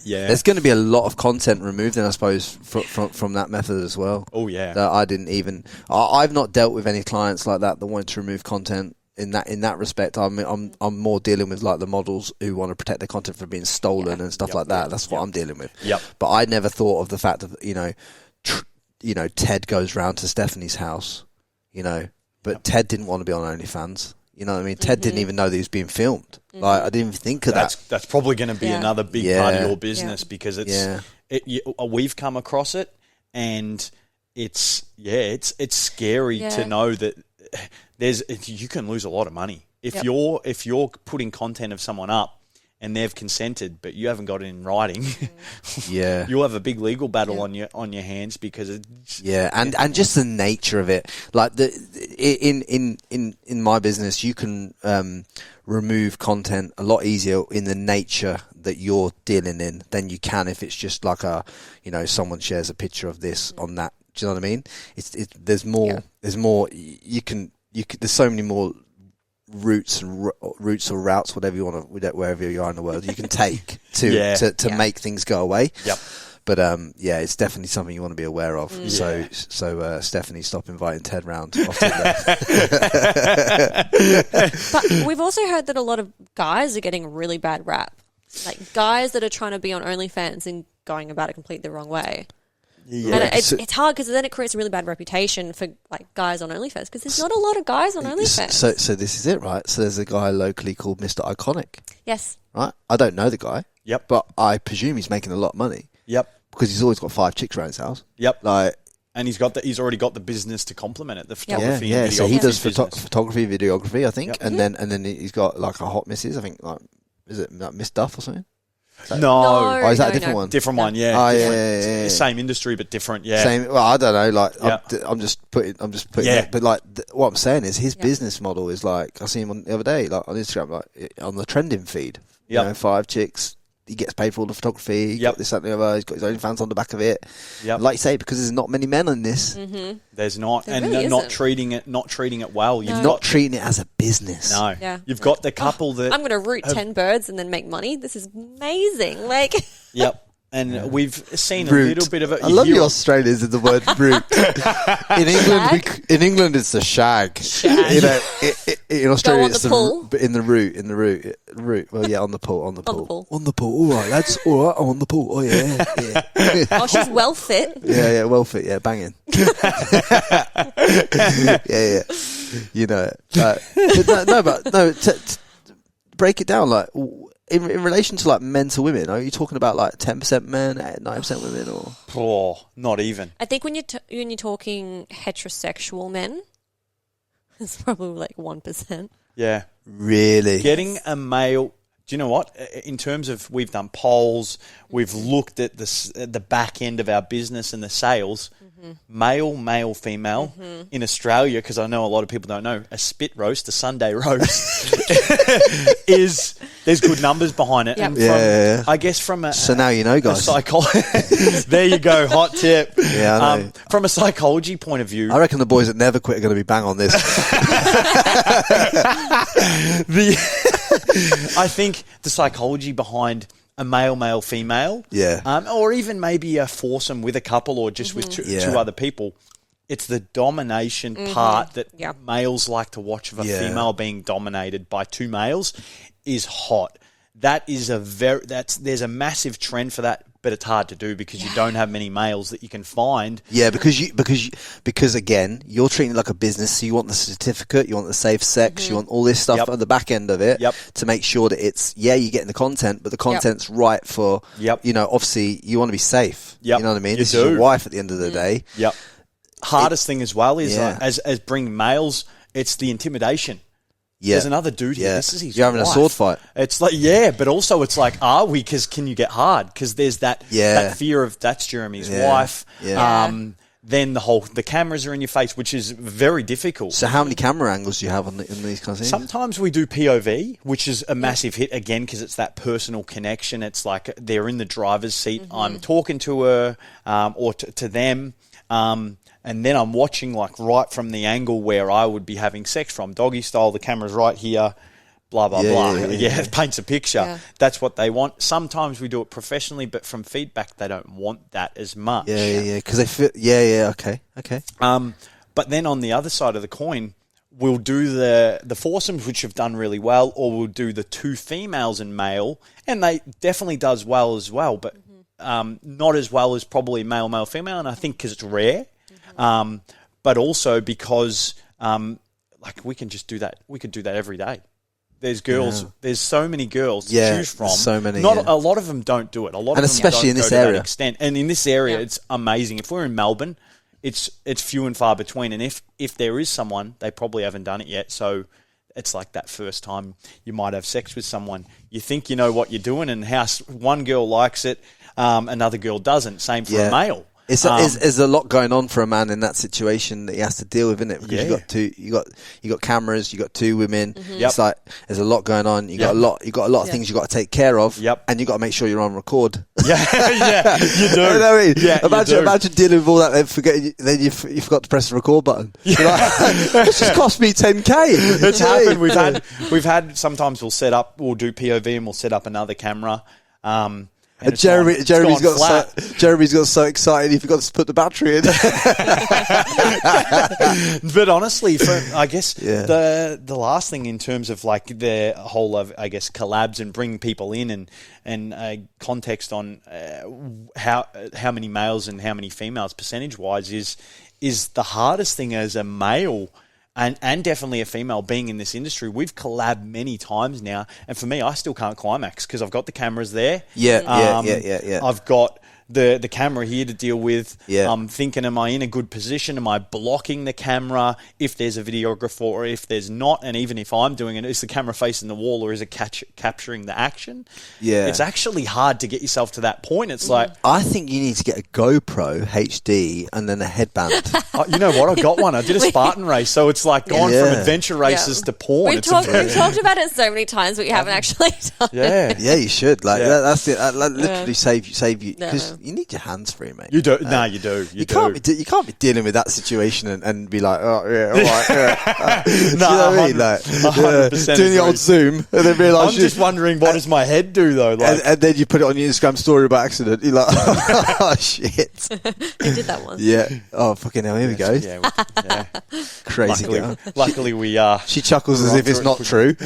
Yeah. There's going to be a lot of content removed, and I suppose from that method as well. Oh yeah. That I didn't even. I've not dealt with any clients like that wanted to remove content. In that respect, I'm more dealing with like the models who want to protect their content from being stolen and stuff like that. That's what I'm dealing with. Yep. But I never thought of the fact of Ted goes round to Stephanie's house, but Ted didn't want to be on OnlyFans. You know what I mean? Ted didn't even know that he was being filmed. Like I didn't even think of that. That's probably going to be another big part of your business because we've come across it, and it's scary to know that you can lose a lot of money if you're putting content of someone up and they've consented, but you haven't got it in writing. You'll have a big legal battle on your hands because and just the nature of it. Like in my business, you can remove content a lot easier in the nature that you're dealing in than you can if it's just like someone shares a picture of this on that. Do you know what I mean? There's more. You can. There's so many more routes or routes, whatever you want to, wherever you are in the world, you can take to make things go away. Yep. But it's definitely something you want to be aware of. So Stephanie, stop inviting Ted round. Off Tinder. But we've also heard that a lot of guys are getting a really bad rap, like guys that are trying to be on OnlyFans and going about it completely the wrong way. Yeah. And it's hard because then it creates a really bad reputation for like guys on OnlyFans because there's not a lot of guys on OnlyFans. So this is it, right? So there's a guy locally called Mr. Iconic. Yes. Right? I don't know the guy. Yep. But I presume he's making a lot of money. Yep. Because he's always got 5 chicks around his house. Yep. Like, and he's already got the business to complement it, the photography. Yeah. And So he does business. photography, videography, I think, and then he's got like a hot missus. I think like is it like Miss Duff or something? No. Oh, is that a different one? Different one, yeah. Oh, yeah. Same industry, but different, yeah. Same. Well, I don't know. Like, I'm just putting it. But like, what I'm saying is, his business model is like, I seen him the other day, like on Instagram, like on the trending feed. Yep. 5 chicks. He gets paid for all the photography. He got this, that, and the other. He's got his own fans on the back of it. Yep. Like you say, because there's not many men on this. Mm-hmm. There's not, there and really not treating it well. You're not treating it as a business. No. Yeah. You've got the couple that I'm going to root 10 birds and then make money. This is amazing. Like. Yep. And we've seen a little bit of it. I love you Australians in the word root. In England, it's the shag. In Australia, it's in the root. Well, yeah, on the pool. On the pool. All right, lads. All right, I'm on the pool. Oh yeah. Oh, she's well fit. Yeah, well fit. Yeah, banging. yeah. You know it. Break it down, like. In relation to like men to women, are you talking about like 10% men, 9% women, or? Oh, not even. I think when you're talking heterosexual men, it's probably like 1%. Yeah, really. Getting a male. Do you know what? In terms of, we've done polls, we've looked at the back end of our business and the sales. Male, female in Australia, because I know a lot of people don't know, a spit roast, a Sunday roast, there's good numbers behind it. Yep. And I guess from a so now you know, guys. There you go, hot tip. Yeah, I know. From a psychology point of view, I reckon the boys that never quit are going to be bang on this. I think the psychology behind a male, female, or even maybe a foursome with a couple or just with two other people. It's the domination part that males like to watch of a female being dominated by 2 males is hot. there's a massive trend for that, but it's hard to do because you don't have many males that you can find. Yeah, because again, you're treating it like a business, so you want the certificate, you want the safe sex, you want all this stuff at the back end of it to make sure that it's, you're getting the content, but the content's right for, obviously you want to be safe. You know what I mean? This is your wife at the end of the day. Hardest thing as well is as bringing males, it's the intimidation. There's another dude here. This is his You're having wife. a sword fight. It's like, but also it's like, are we? Because can you get hard? Because there's that fear of that's Jeremy's wife. Then the cameras are in your face, which is very difficult. So how many camera angles do you have in these kinds of things? Sometimes we do POV, which is a massive hit, again, because it's that personal connection. It's like they're in the driver's seat. I'm talking to her or to them. And then I'm watching like right from the angle where I would be having sex from. Doggy style, the camera's right here, blah, blah, blah. It paints a picture. Yeah. That's what they want. Sometimes we do it professionally, but from feedback, they don't want that as much. Because they feel, okay. But then on the other side of the coin, we'll do the foursomes, which have done really well, or we'll do the 2 females and male, and they definitely does well as well, but not as well as probably male, female, and I think because it's rare. But also because, we can just do that. We could do that every day. There's girls. There's so many girls to choose from. So many. A lot of them don't do it. A lot of them especially don't in this go to area. that extent. And in this area, it's amazing. If we're in Melbourne, it's few and far between. And if there is someone, they probably haven't done it yet. So it's like that first time you might have sex with someone. You think you know what you're doing, and how one girl likes it, another girl doesn't. Same for a male. There's a lot going on for a man in that situation that he has to deal with, isn't it? Because you got cameras, you got 2 women. It's like there's a lot going on. You got a lot of things you got to take care of. And you got to make sure you're on record. You do. You know what I mean? Imagine dealing with all that, then you forgot to press the record button. Like, it's just cost me 10K. It's happened. We've had sometimes we'll do POV and we'll set up another camera. And Jeremy's got so excited he forgot to put the battery in. But honestly, I guess the last thing in terms of like the whole of collabs and bringing people in and context on how many males and how many females percentage wise is the hardest thing as a male. And definitely a female being in this industry. We've collabed many times now. And for me, I still can't climax because I've got the cameras there. I've got the camera here to deal with. I'm thinking, am I in a good position? Am I blocking the camera if there's a videographer or if there's not? And even if I'm doing it, is the camera facing the wall or is it capturing the action? It's actually hard to get yourself to that point. It's like... I think you need to get a GoPro HD and then a headband. You know what? I got one. I did a Spartan race. So it's like gone from adventure races to porn. We've talked about it so many times, but we haven't actually done it. Yeah, you should. That's it. That literally save you. Because you need your hands free, mate. You do. No, you do. You can't be dealing with that situation and be like, oh yeah, all right. You know what I mean? Like, doing the old Zoom and then realise. I'm just wondering, what does my head do though? Like, and then you put it on your Instagram story by accident. You're like, oh shit. I did that once. Yeah. Oh fucking hell. Here we go. Yeah. Crazy girl. Luckily, we are. She chuckles as if it's not true. No,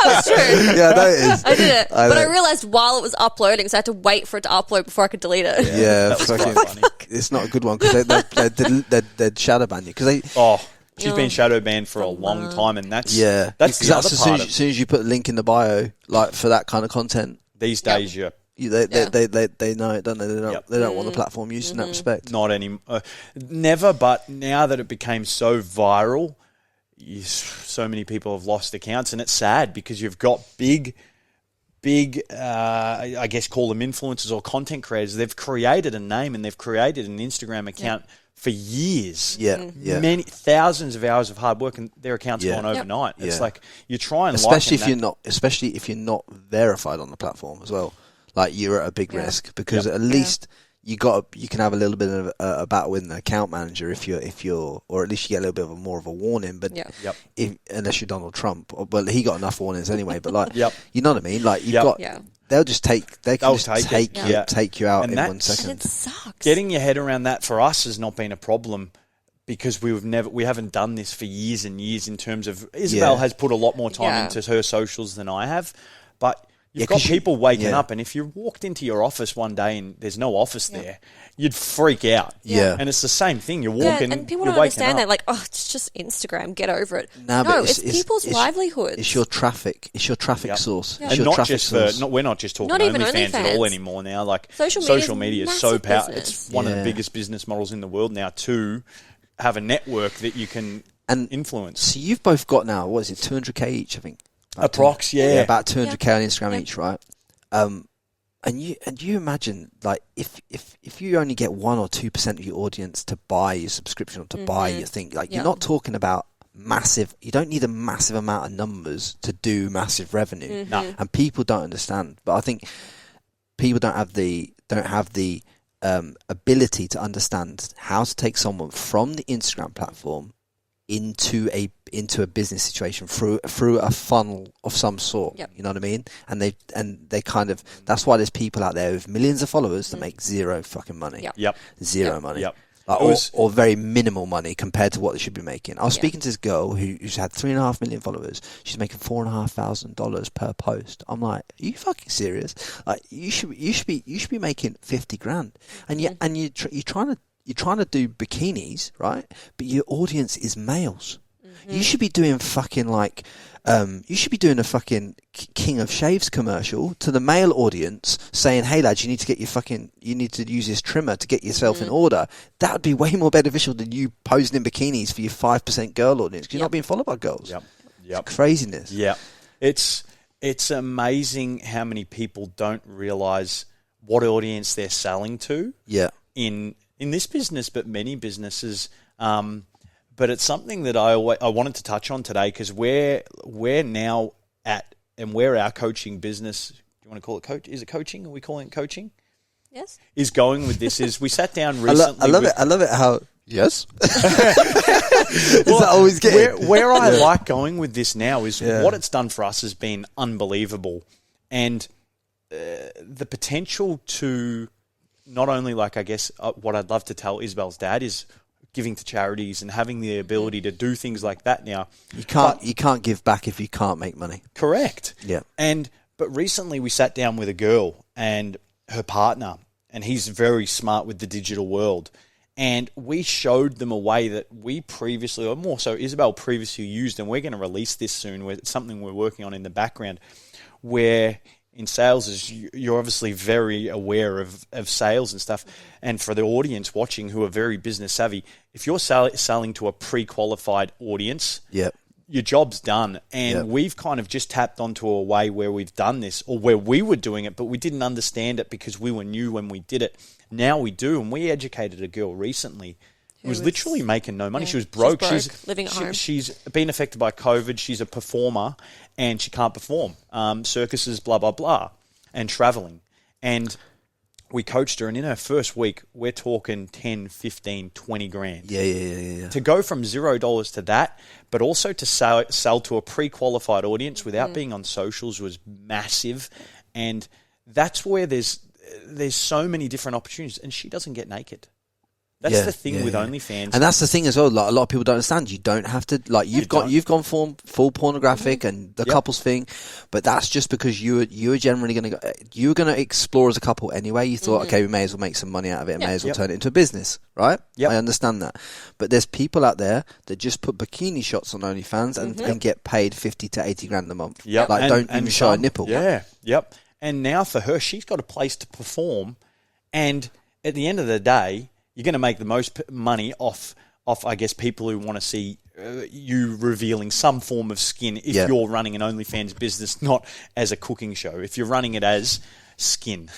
it's true. Yeah, no, it is. I did it, but I realised while it was uploading, so I had to wait for it to upload before I could delete it. Yeah, fucking funny. It's not a good one because they'd shadow ban you because they. Oh, she's been shadow banned for a long time, and that's the other part. As soon as you put a link in the bio, like for that kind of content, these days, they know it, don't they? They don't want the platform used in that respect. Not any, never. But now that it became so viral, so many people have lost accounts, and it's sad because you've got big, I guess call them influencers or content creators. They've created a name and they've created an Instagram account for years. Many thousands of hours of hard work, and their account's gone overnight. It's like you try and especially if you're not verified on the platform as well. Like you're at a big risk because at least you can have a little bit of a battle with an account manager if you're or at least you get a little bit of more of a warning. But unless you're Donald Trump, he got enough warnings anyway. But like you know what I mean? Like you've got. They'll just take you out in 1 second. And it sucks. Getting your head around that for us has not been a problem. because we haven't done this for years and years in terms of Isabelle has put a lot more time into her socials than I have, but you've got people waking up, and if you walked into your office one day and there's no office there, you'd freak out. Yeah. And it's the same thing. You're walking, and people you're don't waking understand up. that. Like, oh, it's just Instagram. Get over it. No, No, it's people's livelihoods. It's your traffic. It's your traffic source. It's And your not traffic just source. we're not just talking Not even OnlyFans at all OnlyFans. anymore now. Like Social media is is so massive powerful. business. It's one of the biggest business models in the world now to have a network that you can influence. So you've both got now, what is it, 200k each, I think? Approx, yeah. About 200k on Instagram each, right? And you imagine, like, if you only get 1 or 2% of your audience to buy your subscription or to buy your thing, like, you're not talking about massive. You don't need a massive amount of numbers to do massive revenue. No. And people don't understand. But I think people don't have the ability to understand how to take someone from the Instagram platform into a business situation through a funnel of some sort. Yep. You know what I mean? And they kind of, that's why there's people out there with millions of followers that make zero fucking money. Yep. Zero money. Yep. Or very minimal money compared to what they should be making. I was speaking to this girl who's had 3.5 million followers. She's making $4,500 per post. I'm like, are you fucking serious? Like, you should be making 50 grand. And you're trying to do bikinis, right? But your audience is males. You should be doing fucking like, you should be doing a fucking King of Shaves commercial to the male audience saying, hey lads, you need to use this trimmer to get yourself in order. That would be way more beneficial than you posing in bikinis for your 5% girl audience, because you're not being followed by girls. Yep. It's craziness. Yeah. It's amazing how many people don't realize what audience they're selling to. Yeah. In this business, but many businesses. But it's something that I wanted to touch on today, because we're now at, and where our coaching business, do you want to call it coach? Is it coaching? Are we calling it coaching? Yes. Is going with this is we sat down recently. I love it how, yes. Is that always getting? Where I like going with this now is what it's done for us has been unbelievable. And the potential to not only, like, I guess what I'd love to tell Isabelle's dad is giving to charities and having the ability to do things like that now. You can't give back if you can't make money. Correct. Yeah. But recently we sat down with a girl and her partner, and he's very smart with the digital world. And we showed them a way that we previously, or more so Isabelle previously used, and we're going to release this soon. It's something we're working on in the background, where in sales is you're obviously very aware of sales and stuff. And for the audience watching who are very business savvy, if you're selling to a pre-qualified audience, your job's done. And we've kind of just tapped onto a way where we've done this, or where we were doing it, but we didn't understand it because we were new when we did it. Now we do. And we educated a girl recently who was literally making no money. Yeah, she was broke. She's living at home. She's been affected by COVID. She's a performer and she can't perform. Circuses, blah, blah, blah, and traveling. And we coached her, and in her first week, we're talking 10, 15, 20 grand. Yeah. To go from $0 to that, but also to sell to a pre-qualified audience without being on socials was massive. And that's where there's so many different opportunities, and she doesn't get naked. That's the thing with OnlyFans. And that's the thing as well. Like, a lot of people don't understand. You don't have to, like, you've gone full pornographic and the couples thing, but that's just because you were generally going to go, you were going to explore as a couple anyway. You thought, okay, we may as well make some money out of it. May as well turn it into a business, right? I understand that. But there's people out there that just put bikini shots on OnlyFans and get paid 50 to 80 grand a month. Like, don't even show a nipple. And now for her, she's got a place to perform, and at the end of the day, you're going to make the most money off, I guess, people who want to see you revealing some form of skin if you're running an OnlyFans business, not as a cooking show. If you're running it as skin.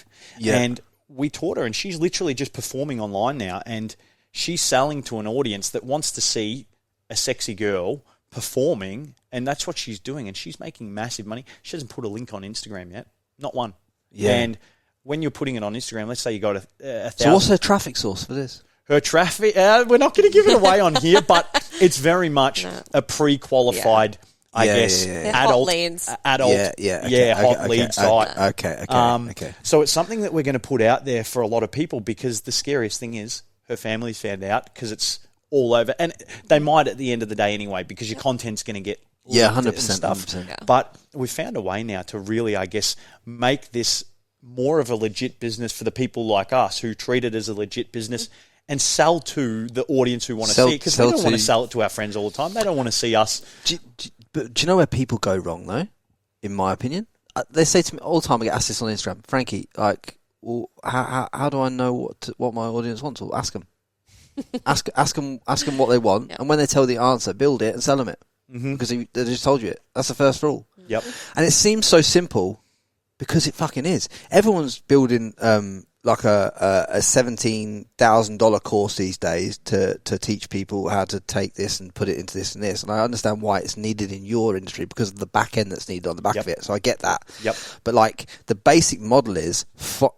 And we taught her, and she's literally just performing online now, and she's selling to an audience that wants to see a sexy girl performing, and that's what she's doing, and she's making massive money. She hasn't put a link on Instagram yet. Not one. And when you're putting it on Instagram, let's say you got 1,000. So what's her traffic source for this? Her traffic, we're not going to give it away on here, but it's very much a pre-qualified, I guess, adult leads. Hot lead site. Okay. So it's something that we're going to put out there for a lot of people, because the scariest thing is her family's found out, because it's all over, and they might at the end of the day anyway, because your content's going to get 100% stuff. 100%. Yeah. But we've found a way now to really, I guess, make this more of a legit business for the people like us who treat it as a legit business and sell to the audience who want to see it, because we don't want to sell it to our friends all the time. They don't want to see us. But do you know where people go wrong though? In my opinion, they say to me all the time. I get asked this on Instagram, Frankie, like, well, how do I know what my audience wants? Well, ask them. ask them what they want, Yep. and when they tell the answer, build it and sell them it, because they just told you it. That's the first rule. Yep. And it seems so simple because it fucking is. Everyone's building like a $17,000 course these days to teach people how to take this and put it into this and this. And I understand why it's needed in your industry because of the back end that's needed on the back of it. So I get that. Yep. But like the basic model is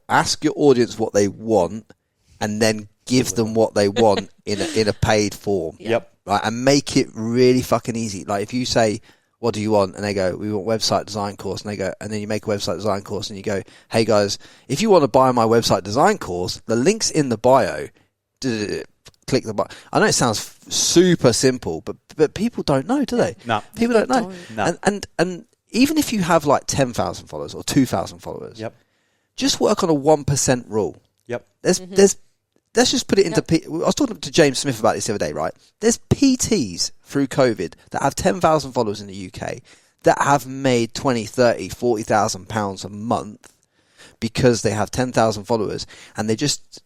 ask your audience what they want and then give them what they want in a paid form. Yep. Right, and make it really fucking easy. Like if you say, what do you want? And they go, we want website design course. And they go, and then you make a website design course and you go, hey guys, if you want to buy my website design course, the link's in the bio. Click the button. I know it sounds super simple, but people don't know, do they? No. People don't know. No. And even if you have like 10,000 followers or 2,000 followers, Yep. just work on a 1% rule. Yep. Let's just put it into... I was talking to James Smith about this the other day, right? There's PTs through COVID that have 10,000 followers in the UK that have made 20, 30, 40,000 pounds a month because they have 10,000 followers, and they just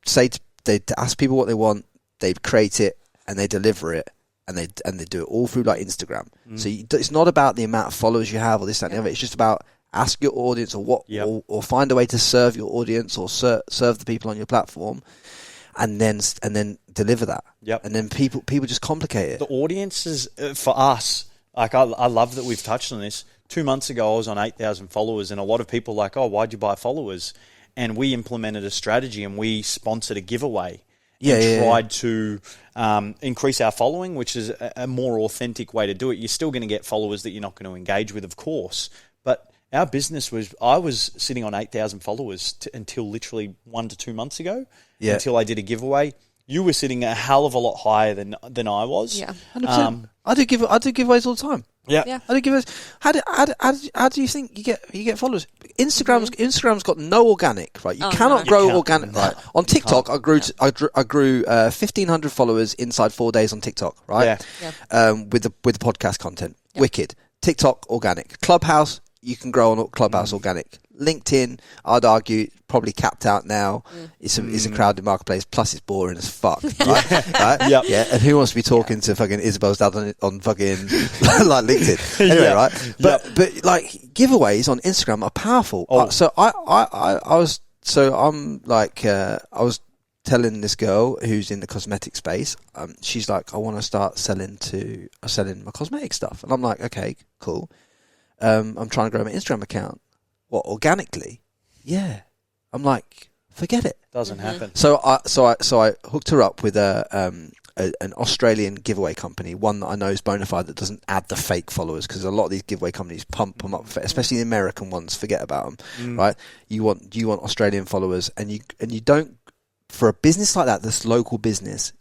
say they ask people what they want, they create it, and they deliver it, and they do it all through like Instagram. So it's not about the amount of followers you have or this, that, and the other. It's just about ask your audience or find a way to serve your audience or serve the people on your platform, and then deliver that. Yep. And then people just complicate it. The audiences for us, like I love that we've touched on this. 2 months ago, I was on 8,000 followers, and a lot of people were like, oh, why'd you buy followers? And we implemented a strategy, and we sponsored a giveaway. Tried to increase our following, which is a more authentic way to do it. You're still going to get followers that you're not going to engage with, of course, but our business I was sitting on 8,000 followers until literally 1 to 2 months ago, until I did a giveaway. You were sitting a hell of a lot higher than I was. Yeah. 100%. I do giveaways all the time. Yeah. I do giveaways. How do you think you get followers? Instagram's got no organic, right? You cannot grow organic, right? On TikTok, I grew 1,500 followers inside 4 days on TikTok, right? Yeah. With the podcast content, wicked. TikTok organic. Clubhouse, you can grow on Clubhouse organic. LinkedIn, I'd argue, probably capped out now. It's a crowded marketplace. Plus, it's boring as fuck. Right? Right? Yep. Yeah. And who wants to be talking to fucking Isabelle's dad on fucking like LinkedIn? Anyway, right? But like giveaways on Instagram are powerful. So I was telling this girl who's in the cosmetic space. She's like, I want to start selling my cosmetic stuff, and I'm like, okay, cool. I'm trying to grow my Instagram account. What, organically? Yeah. I'm like, forget it. Doesn't happen. So I hooked her up with an Australian giveaway company, one that I know is bona fide, that doesn't add the fake followers, because a lot of these giveaway companies pump them up, especially the American ones. Forget about them, right? You want Australian followers, and you don't, for a business like that, this local business.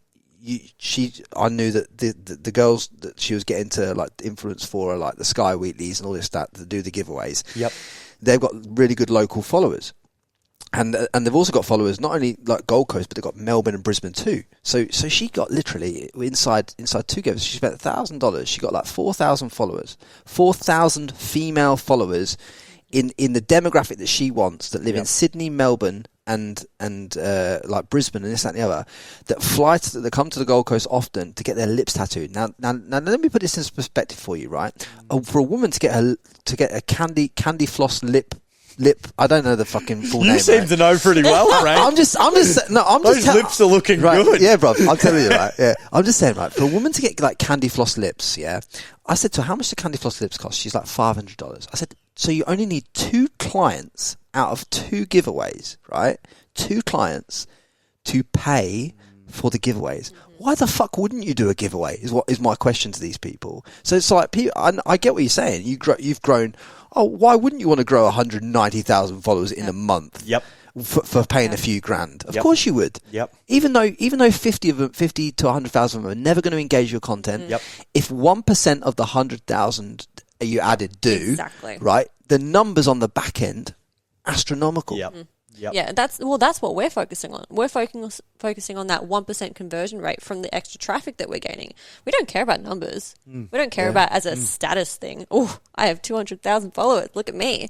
I knew that the girls that she was getting to like influence for are like the Sky Wheatleys and all this that do the giveaways. Yep. They've got really good local followers, and they've also got followers not only like Gold Coast, but they've got Melbourne and Brisbane too. So she got literally inside 2 giveaways. She spent $1,000. She got like 4,000 followers, 4,000 female followers in the demographic that she wants, that live in Sydney, Melbourne, and like Brisbane and this, that, and the other, that come to the Gold Coast often to get their lips tattooed. Now let me put this in perspective for you, right? For a woman to get a candy floss lip. I don't know the fucking full name. You seem right? to know pretty well, Frank. Those lips are looking good. Yeah, bro. I'm telling you, right? Yeah, I'm just saying, right. For a woman to get like candy floss lips, yeah. I said to her, how much do candy floss lips cost? She's like $500. I said, so you only need 2 clients out of 2 giveaways, right? 2 clients to pay for the giveaways. Why the fuck wouldn't you do a giveaway? Is my question to these people. So it's like, I get what you're saying. You've grown. Oh, why wouldn't you want to grow 190,000 followers in a month? Yep. for paying a few grand. Of course you would. Yep. Even though 50 to 100,000 of them are never going to engage your content. Yep. If 1% of the 100,000 you added do, Exactly. right, the numbers on the back end, astronomical. Yep. Yep. Yeah, that's what we're focusing on. We're focusing on that 1% conversion rate from the extra traffic that we're gaining. We don't care about numbers. We don't care about as a status thing. Oh, I have 200,000 followers. Look at me.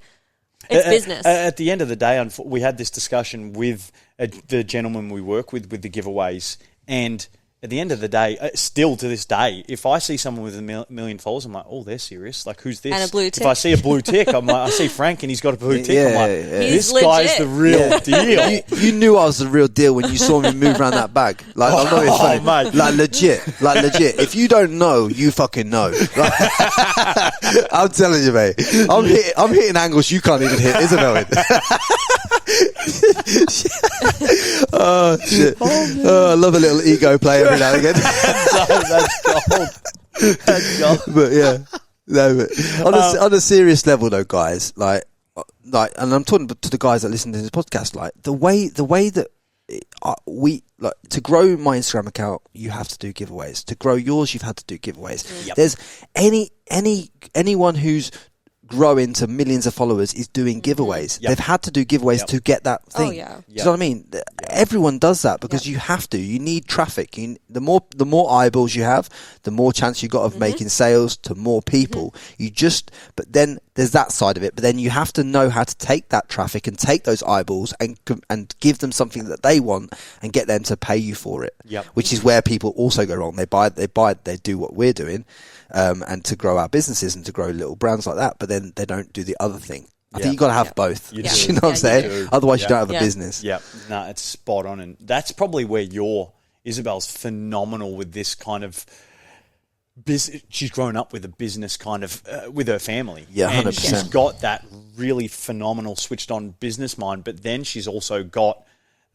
It's business. At the end of the day, we had this discussion with the gentleman we work with the giveaways, and at the end of the day, still to this day, if I see someone with a million followers, I'm like, oh, they're serious. Like, who's this? And a blue tick. If I see a blue tick, I'm like, I see Frank and he's got a blue tick. I'm like, this He's guy's legit. the real deal. You knew I was the real deal when you saw me move around that bag. Like, I'm not even funny. mate. Like, legit. If you don't know, you fucking know. Like, I'm telling you, mate. I'm hitting angles you can't even hit, Isabelle. Oh, shit. I love a little ego play every now and again. That's gold. That's gold. But yeah, no. But on a serious level, though, guys, like, and I'm talking to the guys that listen to this podcast, like the way that we like to grow my Instagram account, you have to do giveaways. To grow yours, you've had to do giveaways. Yep. There's anyone who's growing to millions of followers is doing giveaways. Yep. They've had to do giveaways to get that thing. Oh, yeah. Do you know what I mean? Everyone does that because you have to. You need traffic. The more eyeballs you have, the more chance you got of making sales to more people. But then there's that side of it. But then you have to know how to take that traffic and take those eyeballs and give them something that they want and get them to pay you for it. Yep. Which is where people also go wrong. They do what we're doing. And to grow our businesses and to grow little brands like that, but then they don't do the other thing. I think you got to have both. You You do. know what I'm you saying? do. Otherwise, you Yeah. don't have a business. Yeah, no, it's spot on, and that's probably where Isabelle's phenomenal with this kind of business. She's grown up with a business kind of with her family, Yeah, and 100%. she's got that really phenomenal switched on business mind. But then she's also got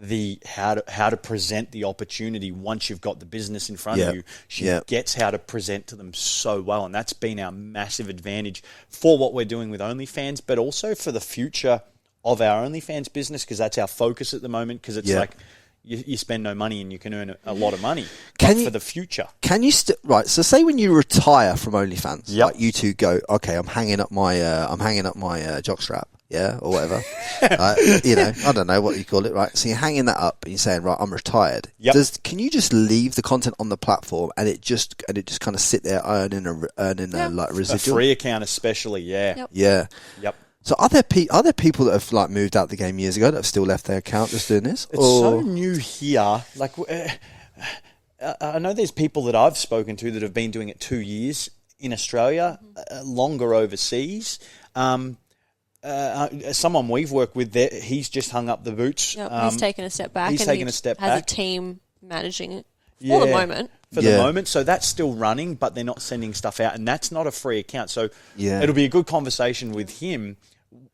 the how to present the opportunity once you've got the business in front of you. She gets how to present to them so well, and that's been our massive advantage for what we're doing with OnlyFans, but also for the future of our OnlyFans business, because that's our focus at the moment, because it's like you spend no money and you can earn a lot of money. For the future. Can you right? So say when you retire from OnlyFans, Yep. like you two go, okay, I'm hanging up my jockstrap. Yeah, or whatever. I don't know what you call it, right? So you're hanging that up and you're saying, right, I'm retired. Yep. Can you just leave the content on the platform and it just kind of sit there earning a like A residual? free account especially, yeah. Yep. Yeah. Yep. So are there people that have like moved out the game years ago that have still left their account just doing this? It's so new here. Like, I know there's people that I've spoken to that have been doing it 2 years in Australia, longer overseas. Someone we've worked with, he's just hung up the boots. Yep, he's taken a step back. He's and taken he a step has back. a team managing it for the moment. For the moment. So that's still running, but they're not sending stuff out, and that's not a free account. So it'll be a good conversation with him.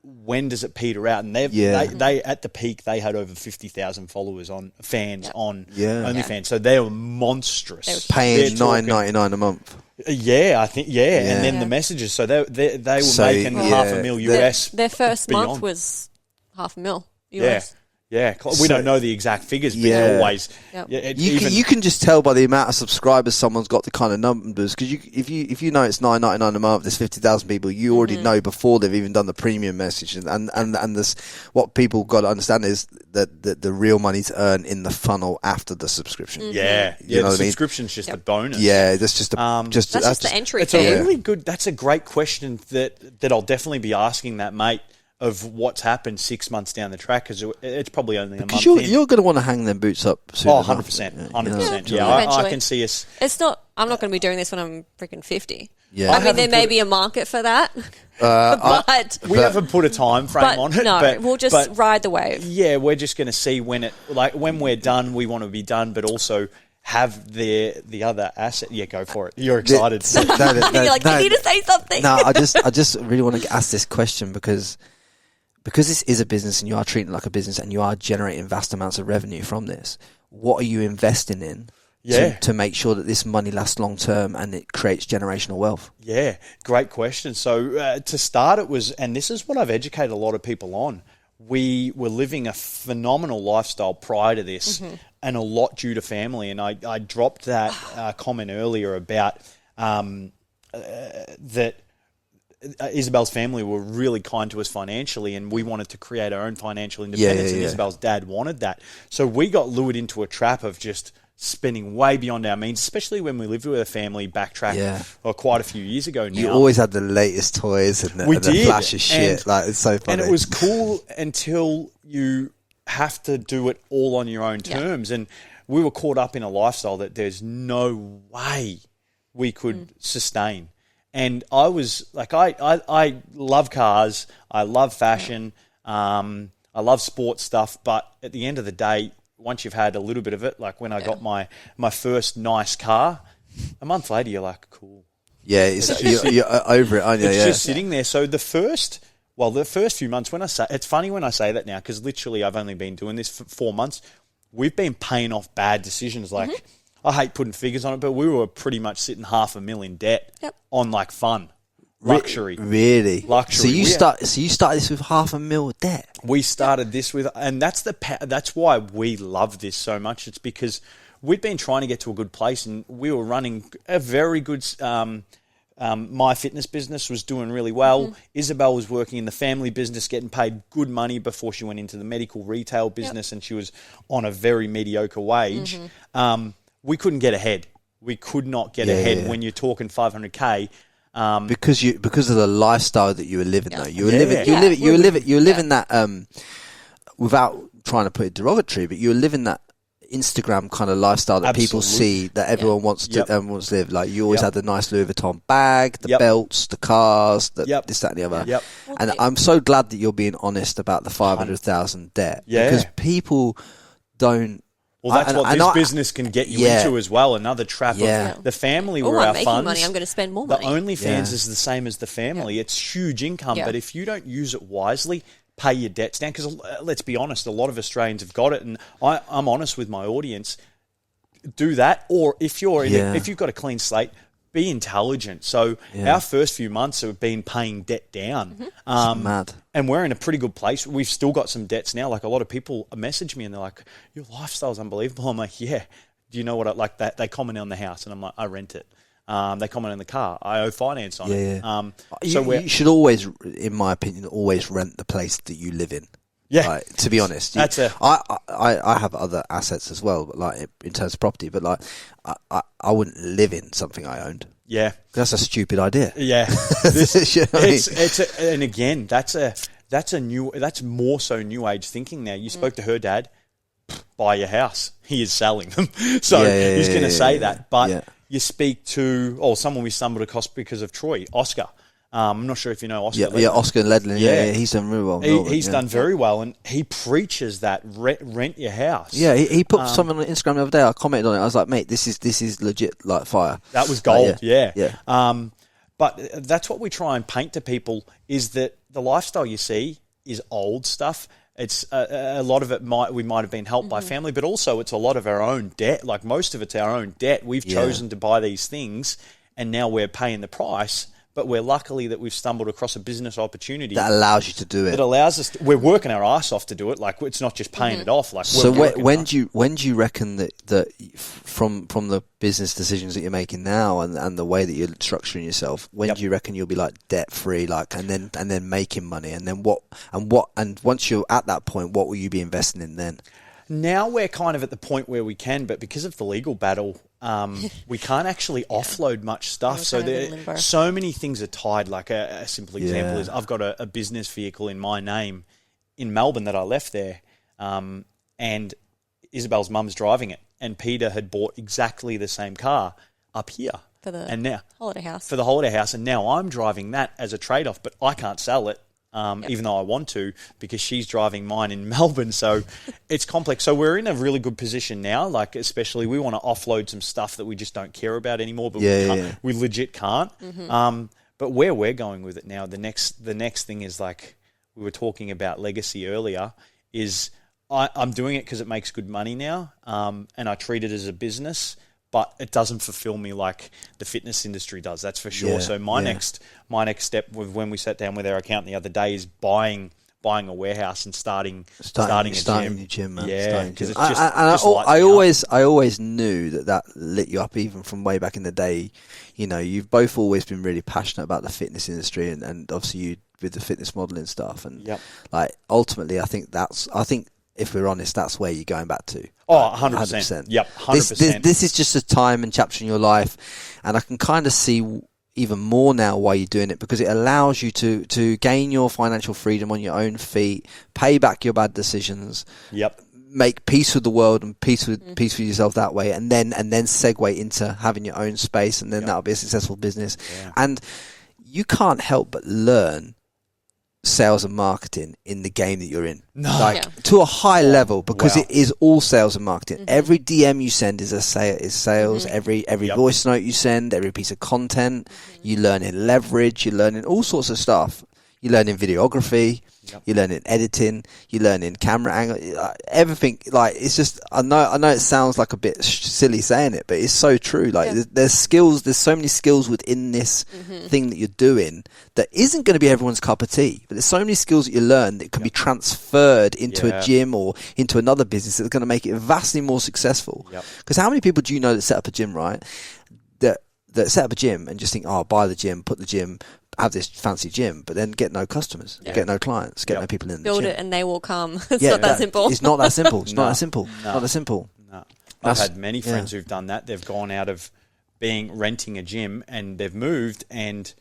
When does it peter out? And they at the peak, they had over 50,000 followers on OnlyFans. So they were monstrous. Paying $9.99 a month. Yeah, I think, and then the messages. So they were making $500,000 US. Their first beyond. month was $500,000 US. Yeah, we don't know the exact figures, but it's always. Yep. Yeah, You can just tell by the amount of subscribers someone's got the kind of numbers, because if you know it's $9.99 a month, there's 50,000 people, you already know before they've even done the premium message, and this, what people got to understand is that the real money to earn in the funnel after the subscription. Yeah, You know the what I mean? subscription's just a bonus. Yeah, that's just the entry It's fee. a really good. That's a great question that I'll definitely be asking that mate of what's happened 6 months down the track, because it's probably only a month in. You're going to want to hang them boots up soon. 100%. 100%. Yeah, I can see us. It's not. I'm not going to be doing this when I'm freaking 50. Yeah. I mean, there may be a market for that, but We haven't put a time frame on it. no, but we'll just ride the wave. Yeah, we're just going to see when we're done. We want to be done, but also have the other asset. Yeah, go for it. You're excited. You're like, you need to say something. No, I just really want to ask this question because this is a business and you are treating it like a business and you are generating vast amounts of revenue from this. What are you investing in to make sure that this money lasts long term and it creates generational wealth? Yeah, great question. So to start, it was, and this is what I've educated a lot of people on, we were living a phenomenal lifestyle prior to this, and a lot due to family. And I dropped that comment earlier about that Isabelle's family were really kind to us financially, and we wanted to create our own financial independence, and Isabelle's dad wanted that. So we got lured into a trap of just spending way beyond our means, especially when we lived with a family quite a few years ago now. You always had the latest toys and the flashy shit. It's so funny. And it was cool until you have to do it all on your own terms. And we were caught up in a lifestyle that there's no way we could sustain. And I was like, I love cars, I love fashion, I love sports stuff, but at the end of the day, once you've had a little bit of it, like when I got my first nice car, a month later you're like, cool. Yeah, you're over it, aren't you? It's just sitting there. So the first few months, it's funny when I say that now, because literally I've only been doing this for 4 months. We've been paying off bad decisions. Like, I hate putting figures on it, but we were pretty much sitting $500,000 in debt on like fun. Luxury. Really? Luxury. So you started this with $500,000 debt? We started this with, and that's why we love this so much. It's because we'd been trying to get to a good place, and we were running a very good, my fitness business was doing really well. Isabelle was working in the family business, getting paid good money before she went into the medical retail business, and she was on a very mediocre wage. We couldn't get ahead. We could not get ahead when you're talking $500K. Because of the lifestyle that you were living, though. You were living that without trying to put it derogatory, but you were living that Instagram kind of lifestyle that people see, that everyone wants to live. Like, you always had the nice Louis Vuitton bag, the belts, the cars, this, that, and the other. And I'm so glad that you're being honest about the 500,000 debt, because people don't. Well, that's what this business can get you into as well. Another trap of the family were our I'm making funds. money, I'm going to spend more money. The OnlyFans is the same as the family. It's huge income, but if you don't use it wisely, pay your debts down. Because let's be honest, a lot of Australians have got it, and I'm honest with my audience. Do that, or if you've got a clean slate, be intelligent. So our first few months have been paying debt down. Mad. And we're in a pretty good place. We've still got some debts now. Like, a lot of people message me and they're like, your lifestyle's unbelievable. I'm like, yeah. Do you know what I like? That they comment on the house, and I'm like, I rent it. They comment on the car. I owe finance on it. You should always, in my opinion, always rent the place that you live in. Yeah, like, to be honest, I have other assets as well, but like in terms of property. But like, I wouldn't live in something I owned. Yeah, that's a stupid idea. Yeah, and again, that's more so new age thinking. Now, you spoke to her dad, buy your house. He is selling them, so he's going to say that. But you speak to someone we stumbled across because of Troy, Oscar. I'm not sure if you know Oscar. Oscar Ledlin. Yeah, he's done really well. He's done very well, and he preaches that rent your house. Yeah, he put something on Instagram the other day. I commented on it. I was like, mate, this is legit, like fire. That was gold. But that's what we try and paint to people, is that the lifestyle you see is old stuff. It's a lot of it we might have been helped by family, but also it's a lot of our own debt. Like, most of it's our own debt. We've chosen to buy these things, and now we're paying the price. But we're lucky that we've stumbled across a business opportunity that allows you to do it. That allows us. We're working our ass off to do it. Like, it's not just paying it off. Like, so when do you reckon that from the business decisions that you're making now and the way that you're structuring yourself, when do you reckon you'll be like debt free, like, and then making money, and then and once you're at that point, what will you be investing in then? Now we're kind of at the point where we can, but because of the legal battle, we can't actually offload much stuff. So so many things are tied. Like, a simple example is I've got a business vehicle in my name in Melbourne that I left there, and Isabelle's mum's driving it, and Peter had bought exactly the same car up here for the holiday house. For the holiday house, and now I'm driving that as a trade-off, but I can't sell it. Even though I want to, because she's driving mine in Melbourne. So it's complex. So we're in a really good position now. Like, especially we want to offload some stuff that we just don't care about anymore, but we legit can't. But where we're going with it now, the next thing is, like we were talking about legacy earlier, is I'm doing it because it makes good money now, and I treat it as a business. But it doesn't fulfill me like the fitness industry does. That's for sure. So my next step, when we sat down with our accountant the other day, is buying buying a warehouse and starting starting a gym, man. Yeah, because it's I always knew that lit you up even from way back in the day. You know, you've both always been really passionate about the fitness industry, and obviously you with the fitness modeling stuff, and like ultimately, I think if we're honest, that's where you're going back to. Oh, 100%. Yep, 100%. This is just a time and chapter in your life, and I can kind of see even more now why you're doing it, because it allows you to gain your financial freedom on your own feet, pay back your bad decisions, make peace with the world and peace with yourself that way, and then segue into having your own space, and then that'll be a successful business. And you can't help but learn sales and marketing in the game that you're in, to a high level, because it is all sales and marketing. Every DM you send is sales. Every voice note you send, every piece of content, you learn in leverage, you learn in all sorts of stuff. You learn in videography, you learn in editing, you learn in camera angle, everything. Like, it's just, I know it sounds like a bit silly saying it, but it's so true. Like, there's so many skills within this thing that you're doing that isn't going to be everyone's cup of tea, but there's so many skills that you learn that can be transferred into a gym or into another business that's going to make it vastly more successful. Because how many people do you know that set up a gym, right? That set up a gym and just think, oh, buy the gym, put the gym, have this fancy gym, but then get no customers, get no clients, get no people in the build gym. it and they will come. It's not that simple. It's not that simple. It's not that simple. Not that simple. No. I've had many friends who've done that. They've gone out of renting a gym and they've moved, and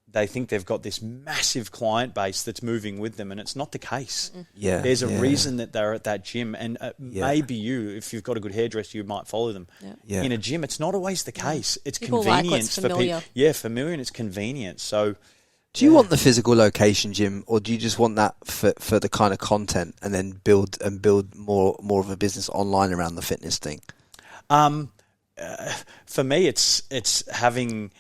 they think they've got this massive client base that's moving with them, and it's not the case. There's a reason that they're at that gym, and maybe if you've got a good hairdresser, you might follow them. In a gym, it's not always the case. It's people convenience like for people. Familiar, and it's convenience. So, do you want the physical location gym, or do you just want that for the kind of content, and then build more of a business online around the fitness thing? For me, it's having.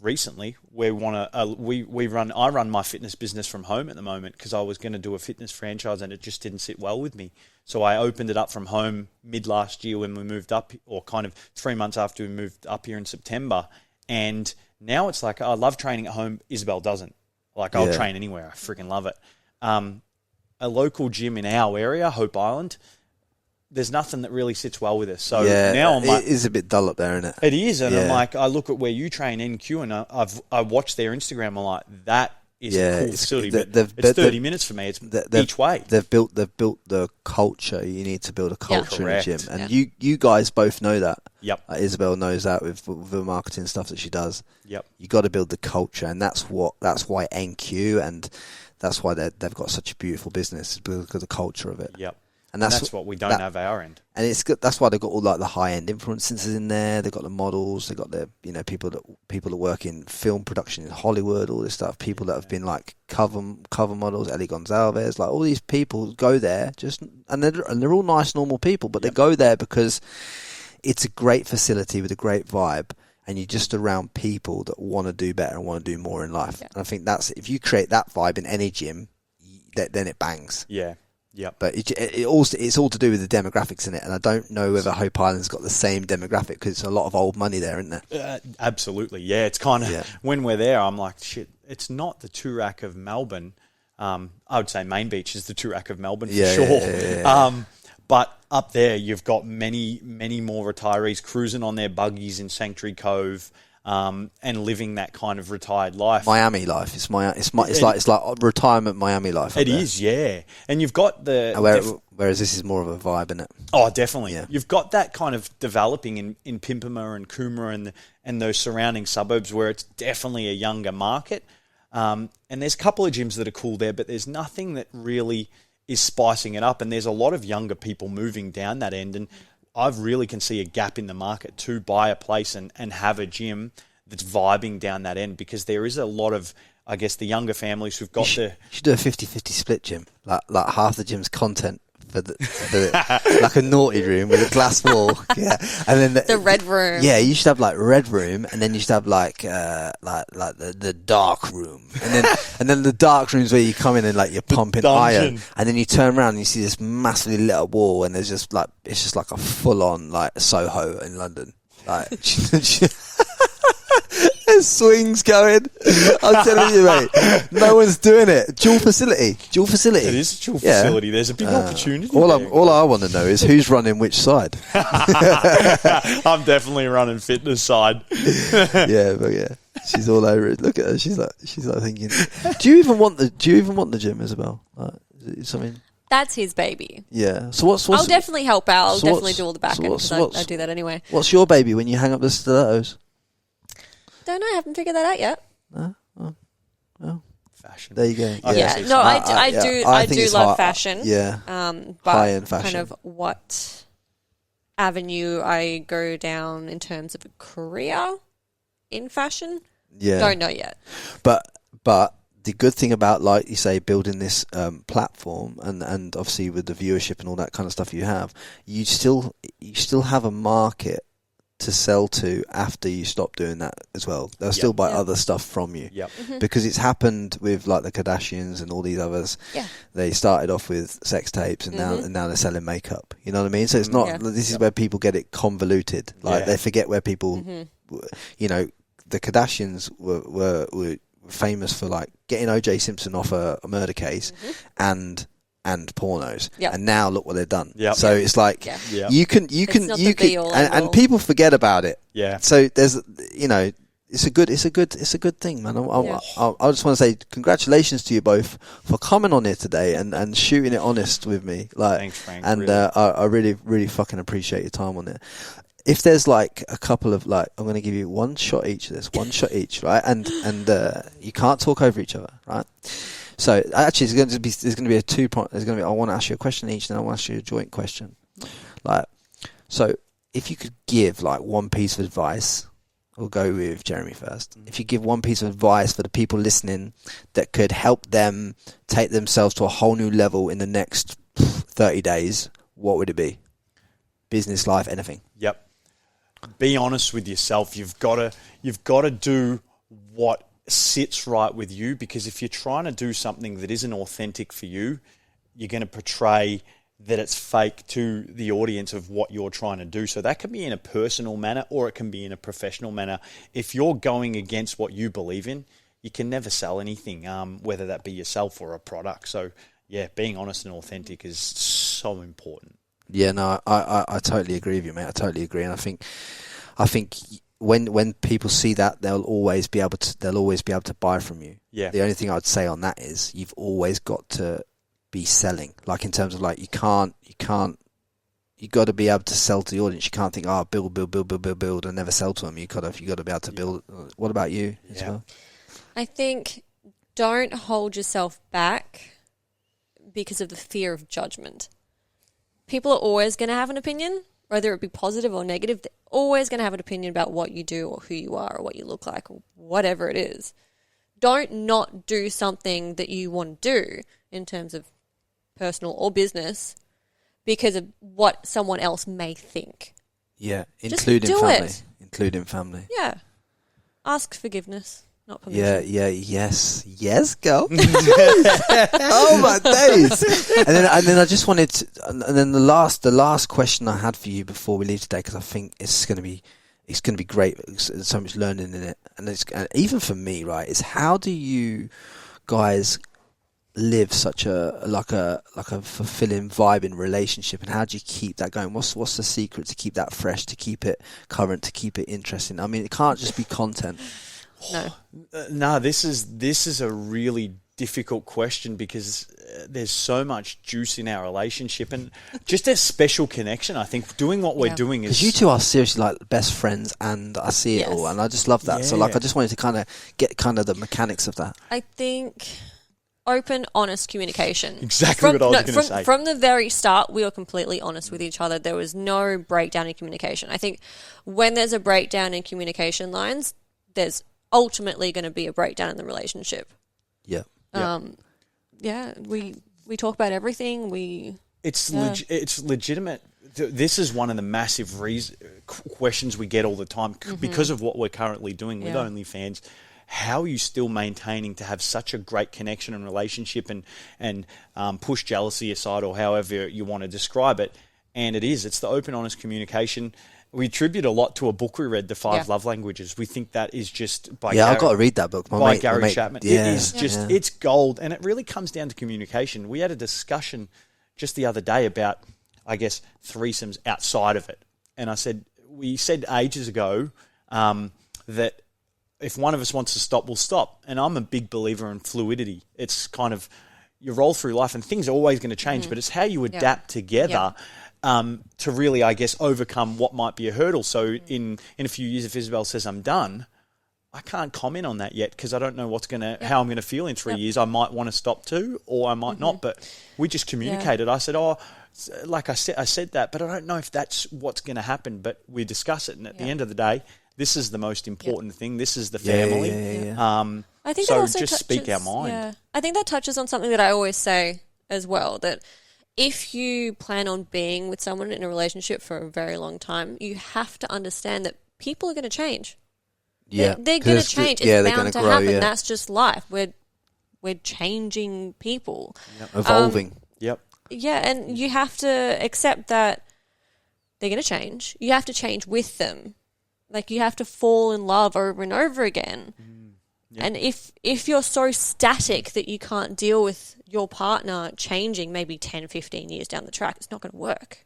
Recently, I run my fitness business from home at the moment, because I was going to do a fitness franchise and it just didn't sit well with me. So I opened it up from home mid last year when we moved up, or kind of 3 months after we moved up here in September. And now it's like, I love training at home. Isabelle doesn't. Like, I'll train anywhere. I freaking love it. A local gym in our area, Hope Island, there's nothing that really sits well with us. So now I'm like, it is a bit dull up there, isn't it? It is, and I'm like, I look at where you train NQ, and I watched their Instagram. I'm like, that is a cool facility. It's 30 minutes for me. It's each way. They've built the culture. You need to build a culture in a gym, and you guys both know that. Isabelle knows that with the marketing stuff that she does. You got to build the culture, and that's why NQ, and that's why they've got such a beautiful business, because of the culture of it. And that's what we don't have our end. And it's good. That's why they've got all like the high end influencers in there. They've got the models. They've got the people that work in film production in Hollywood. All this stuff. People that have been like cover models. Ellie Gonzalez. Like, all these people go there and they're all nice, normal people. But they go there because it's a great facility with a great vibe, and you're just around people that want to do better and want to do more in life. And I think that's, if you create that vibe in any gym, then it bangs. But it's all to do with the demographics in it, and I don't know whether Hope Island's got the same demographic, because it's a lot of old money there, isn't there? Absolutely, it's kind of, when we're there, I'm like, shit, it's not the Toorak of Melbourne. I would say Main Beach is the Toorak of Melbourne for sure. But up there, you've got many, many more retirees cruising on their buggies in Sanctuary Cove. And living that kind of retired life, Miami life. It's like retirement Miami life. It is, and you've got whereas this is more of a vibe, isn't it? Oh, definitely. You've got that kind of developing in Pimpama and Coomera and those surrounding suburbs, where it's definitely a younger market. And there's a couple of gyms that are cool there, but there's nothing that really is spicing it up. And there's a lot of younger people moving down that end, and I really can see a gap in the market to buy a place and have a gym that's vibing down that end, because there is a lot of, I guess, the younger families who've got you should do a 50-50 split gym, like half the gym's content for like a naughty room with a glass wall, and then the red room. You should have like red room, and then you should have like the dark room, and then the dark room's where you come in and like you're pumping iron, and then you turn around and you see this massively lit up wall, and there's just like, it's just like a full on like Soho in London, like. There's There's swings going. I'm telling you, mate. No one's doing it. Dual facility. It is a dual facility. There's a big opportunity. All I want to know is who's running which side. I'm definitely running fitness side. Yeah. She's all over it. Look at her. She's like thinking, do you even want the gym, Isabelle? Is it something? That's his baby. Yeah. So what's I'll definitely help out. I'll so definitely do all the back end because I do that anyway. What's your baby when you hang up the stilettos? Don't know. I haven't figured that out yet. Well, fashion. there you go. I do love fashion. Yeah. But high-end fashion. kind of what avenue I go down in terms of a career in fashion. Yeah. Don't know yet. But the good thing about, like you say, building this platform and obviously with the viewership and all that kind of stuff you still have a market to sell to after you stop doing that as well. They'll still buy other stuff from you. Yep. Because it's happened with like the Kardashians and all these others. Yeah. They started off with sex tapes and now they're selling makeup. You know what I mean? So it's not, this is where people get it convoluted. Like they forget where people, you know, the Kardashians were famous for like getting OJ Simpson off a murder case and pornos, and now look what they've done. So it's like you can and people forget about it. So there's, you know, it's a good thing, man. I just want to say congratulations to you both for coming on here today and shooting it honest with me. Like, thanks, Frank. And really. I really fucking appreciate your time on it. If there's like a couple of like, I'm going to give you one shot each of this, right? And you can't talk over each other, right? So actually, there's going to be a 2-point. I want to ask you a question each, and I want to ask you a joint question. Like, so if you could give like one piece of advice, we'll go with Jeremy first. If you give one piece of advice for the people listening that could help them take themselves to a whole new level in the next 30 days, what would it be? Business, life, anything. Yep. Be honest with yourself. You've got to do what sits right with you, because if you're trying to do something that isn't authentic for you, you're going to portray that it's fake to the audience of what you're trying to do. So that can be in a personal manner or it can be in a professional manner. If you're going against what you believe in, you can never sell anything, whether that be yourself or a product. So yeah, being honest and authentic is so important. Yeah, no, I totally agree with you, mate. I totally agree, and I think when people see that, they'll always be able to buy from you. Yeah. The only thing I'd say on that is you've always got to be selling, like in terms of like you got to be able to sell to the audience. You can't think, build and never sell to them. You got to be able to build. What about you as well? I think don't hold yourself back because of the fear of judgment. People are always going to have an opinion, whether it be positive or negative. They're always going to have an opinion about what you do or who you are or what you look like or whatever it is. Don't not do something that you want to do in terms of personal or business because of what someone else may think. Yeah, including family. Yeah. Ask forgiveness. Not permission. Yes, girl. Oh my days! And then I just wanted to, and then the last question I had for you before we leave today, because I think it's going to be great. There's so much learning in it, and even for me, right? Is how do you guys live such a fulfilling vibe in relationship, and how do you keep that going? What's the secret to keep that fresh, to keep it current, to keep it interesting? I mean, it can't just be content. No, this is a really difficult question because there's so much juice in our relationship and just a special connection. I think doing what we're doing is... Because you two are seriously like best friends, and I see it all, and I just love that. Yeah. So like, I just wanted to kind of get the mechanics of that. I think open, honest communication. Exactly what I was going to say. From the very start, we were completely honest with each other. There was no breakdown in communication. I think when there's a breakdown in communication lines, there's ultimately going to be a breakdown in the relationship. Yeah. We talk about everything. It's legitimate. This is one of the massive questions we get all the time because of what we're currently doing with OnlyFans. How are you still maintaining to have such a great connection and relationship and push jealousy aside, or however you want to describe it? And it's the open, honest communication. we attribute a lot to a book we read, The Five Yeah. Love Languages. We think that is just by I've got to read that book. by Gary Chapman. Yeah. It is just, it's gold. And it really comes down to communication. We had a discussion just the other day about, I guess, threesomes outside of it. And we said ages ago that if one of us wants to stop, we'll stop. And I'm a big believer in fluidity. It's kind of, you roll through life and things are always going to change, but it's how you adapt together to really, I guess, overcome what might be a hurdle. So in a few years, if Isabelle says I'm done, I can't comment on that yet because I don't know how I'm going to feel in 3 years. I might want to stop too, or I might not. But we just communicated. I said, I said that, but I don't know if that's what's going to happen. But we discuss it, and at the end of the day, this is the most important thing. This is the family. I think so that also just speak our mind. Yeah. I think that touches on something that I always say as well, that if you plan on being with someone in a relationship for a very long time, you have to understand that people are going to change. Yeah, they're going to change. It's bound to grow, happen. Yeah. That's just life. We're changing people. Evolving. Yeah, and you have to accept that they're going to change. You have to change with them. Like, you have to fall in love over and over again. And if you're so static that you can't deal with your partner changing maybe 10, 15 years down the track, it's not going to work.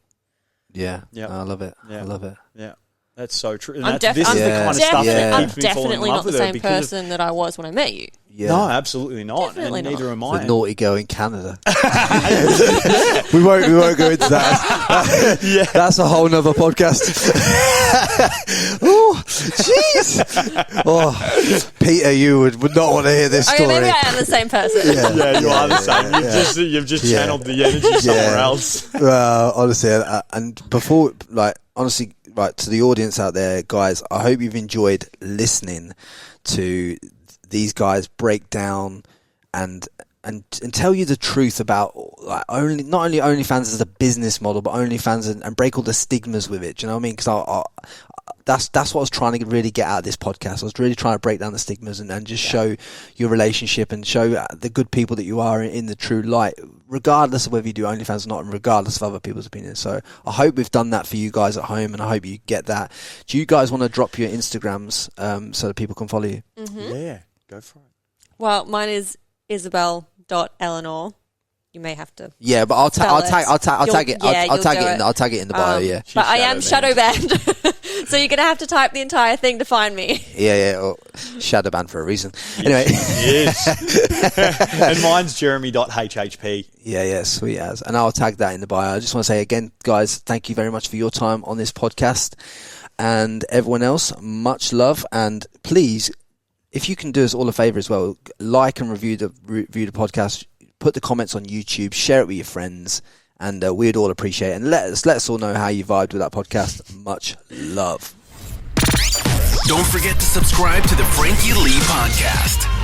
Yeah. I love it. Yeah. I love it. Yeah. That's so true. And I'm this is the kind of stuff that I'm keeps me falling in definitely love not the with her same because person that I was when I met you. Yeah. No, absolutely not. Definitely and neither not. am I. The naughty girl in Canada. we won't go into that. That's a whole nother podcast. Oh, jeez. Oh, Peter, you would not want to hear this Okay, story. maybe I am the same person. Yeah, you are the same. You've just channeled the energy somewhere else. Honestly, and before, honestly, to the audience out there, guys, I hope you've enjoyed listening to these guys break down and tell you the truth about not only OnlyFans as a business model, but OnlyFans and break all the stigmas with it. Do you know what I mean? Because that's what I was trying to really get out of this podcast. I was really trying to break down the stigmas and just show your relationship and show the good people that you are in the true light, regardless of whether you do OnlyFans or not, and regardless of other people's opinions. So I hope we've done that for you guys at home, and I hope you get that. Do you guys want to drop your Instagrams so that people can follow you? Yeah, go for it. Well, mine is Isabelle.Eleanor. You may have to. Yeah, but I'll tag it. I'll tag it in the bio. Yeah, but I am shadow banned, so you're gonna have to type the entire thing to find me. Yeah. Or shadow banned for a reason. Anyway, yes. And mine's Jeremy.HHP. Yeah, sweet as. And I'll tag that in the bio. I just want to say again, guys, thank you very much for your time on this podcast, and everyone else, much love, and please, if you can do us all a favor as well, like and review the podcast. Put the comments on YouTube, share it with your friends, and we'd all appreciate it. And let us all know how you vibed with that podcast. Much love. Don't forget to subscribe to the Frankie Lee Podcast.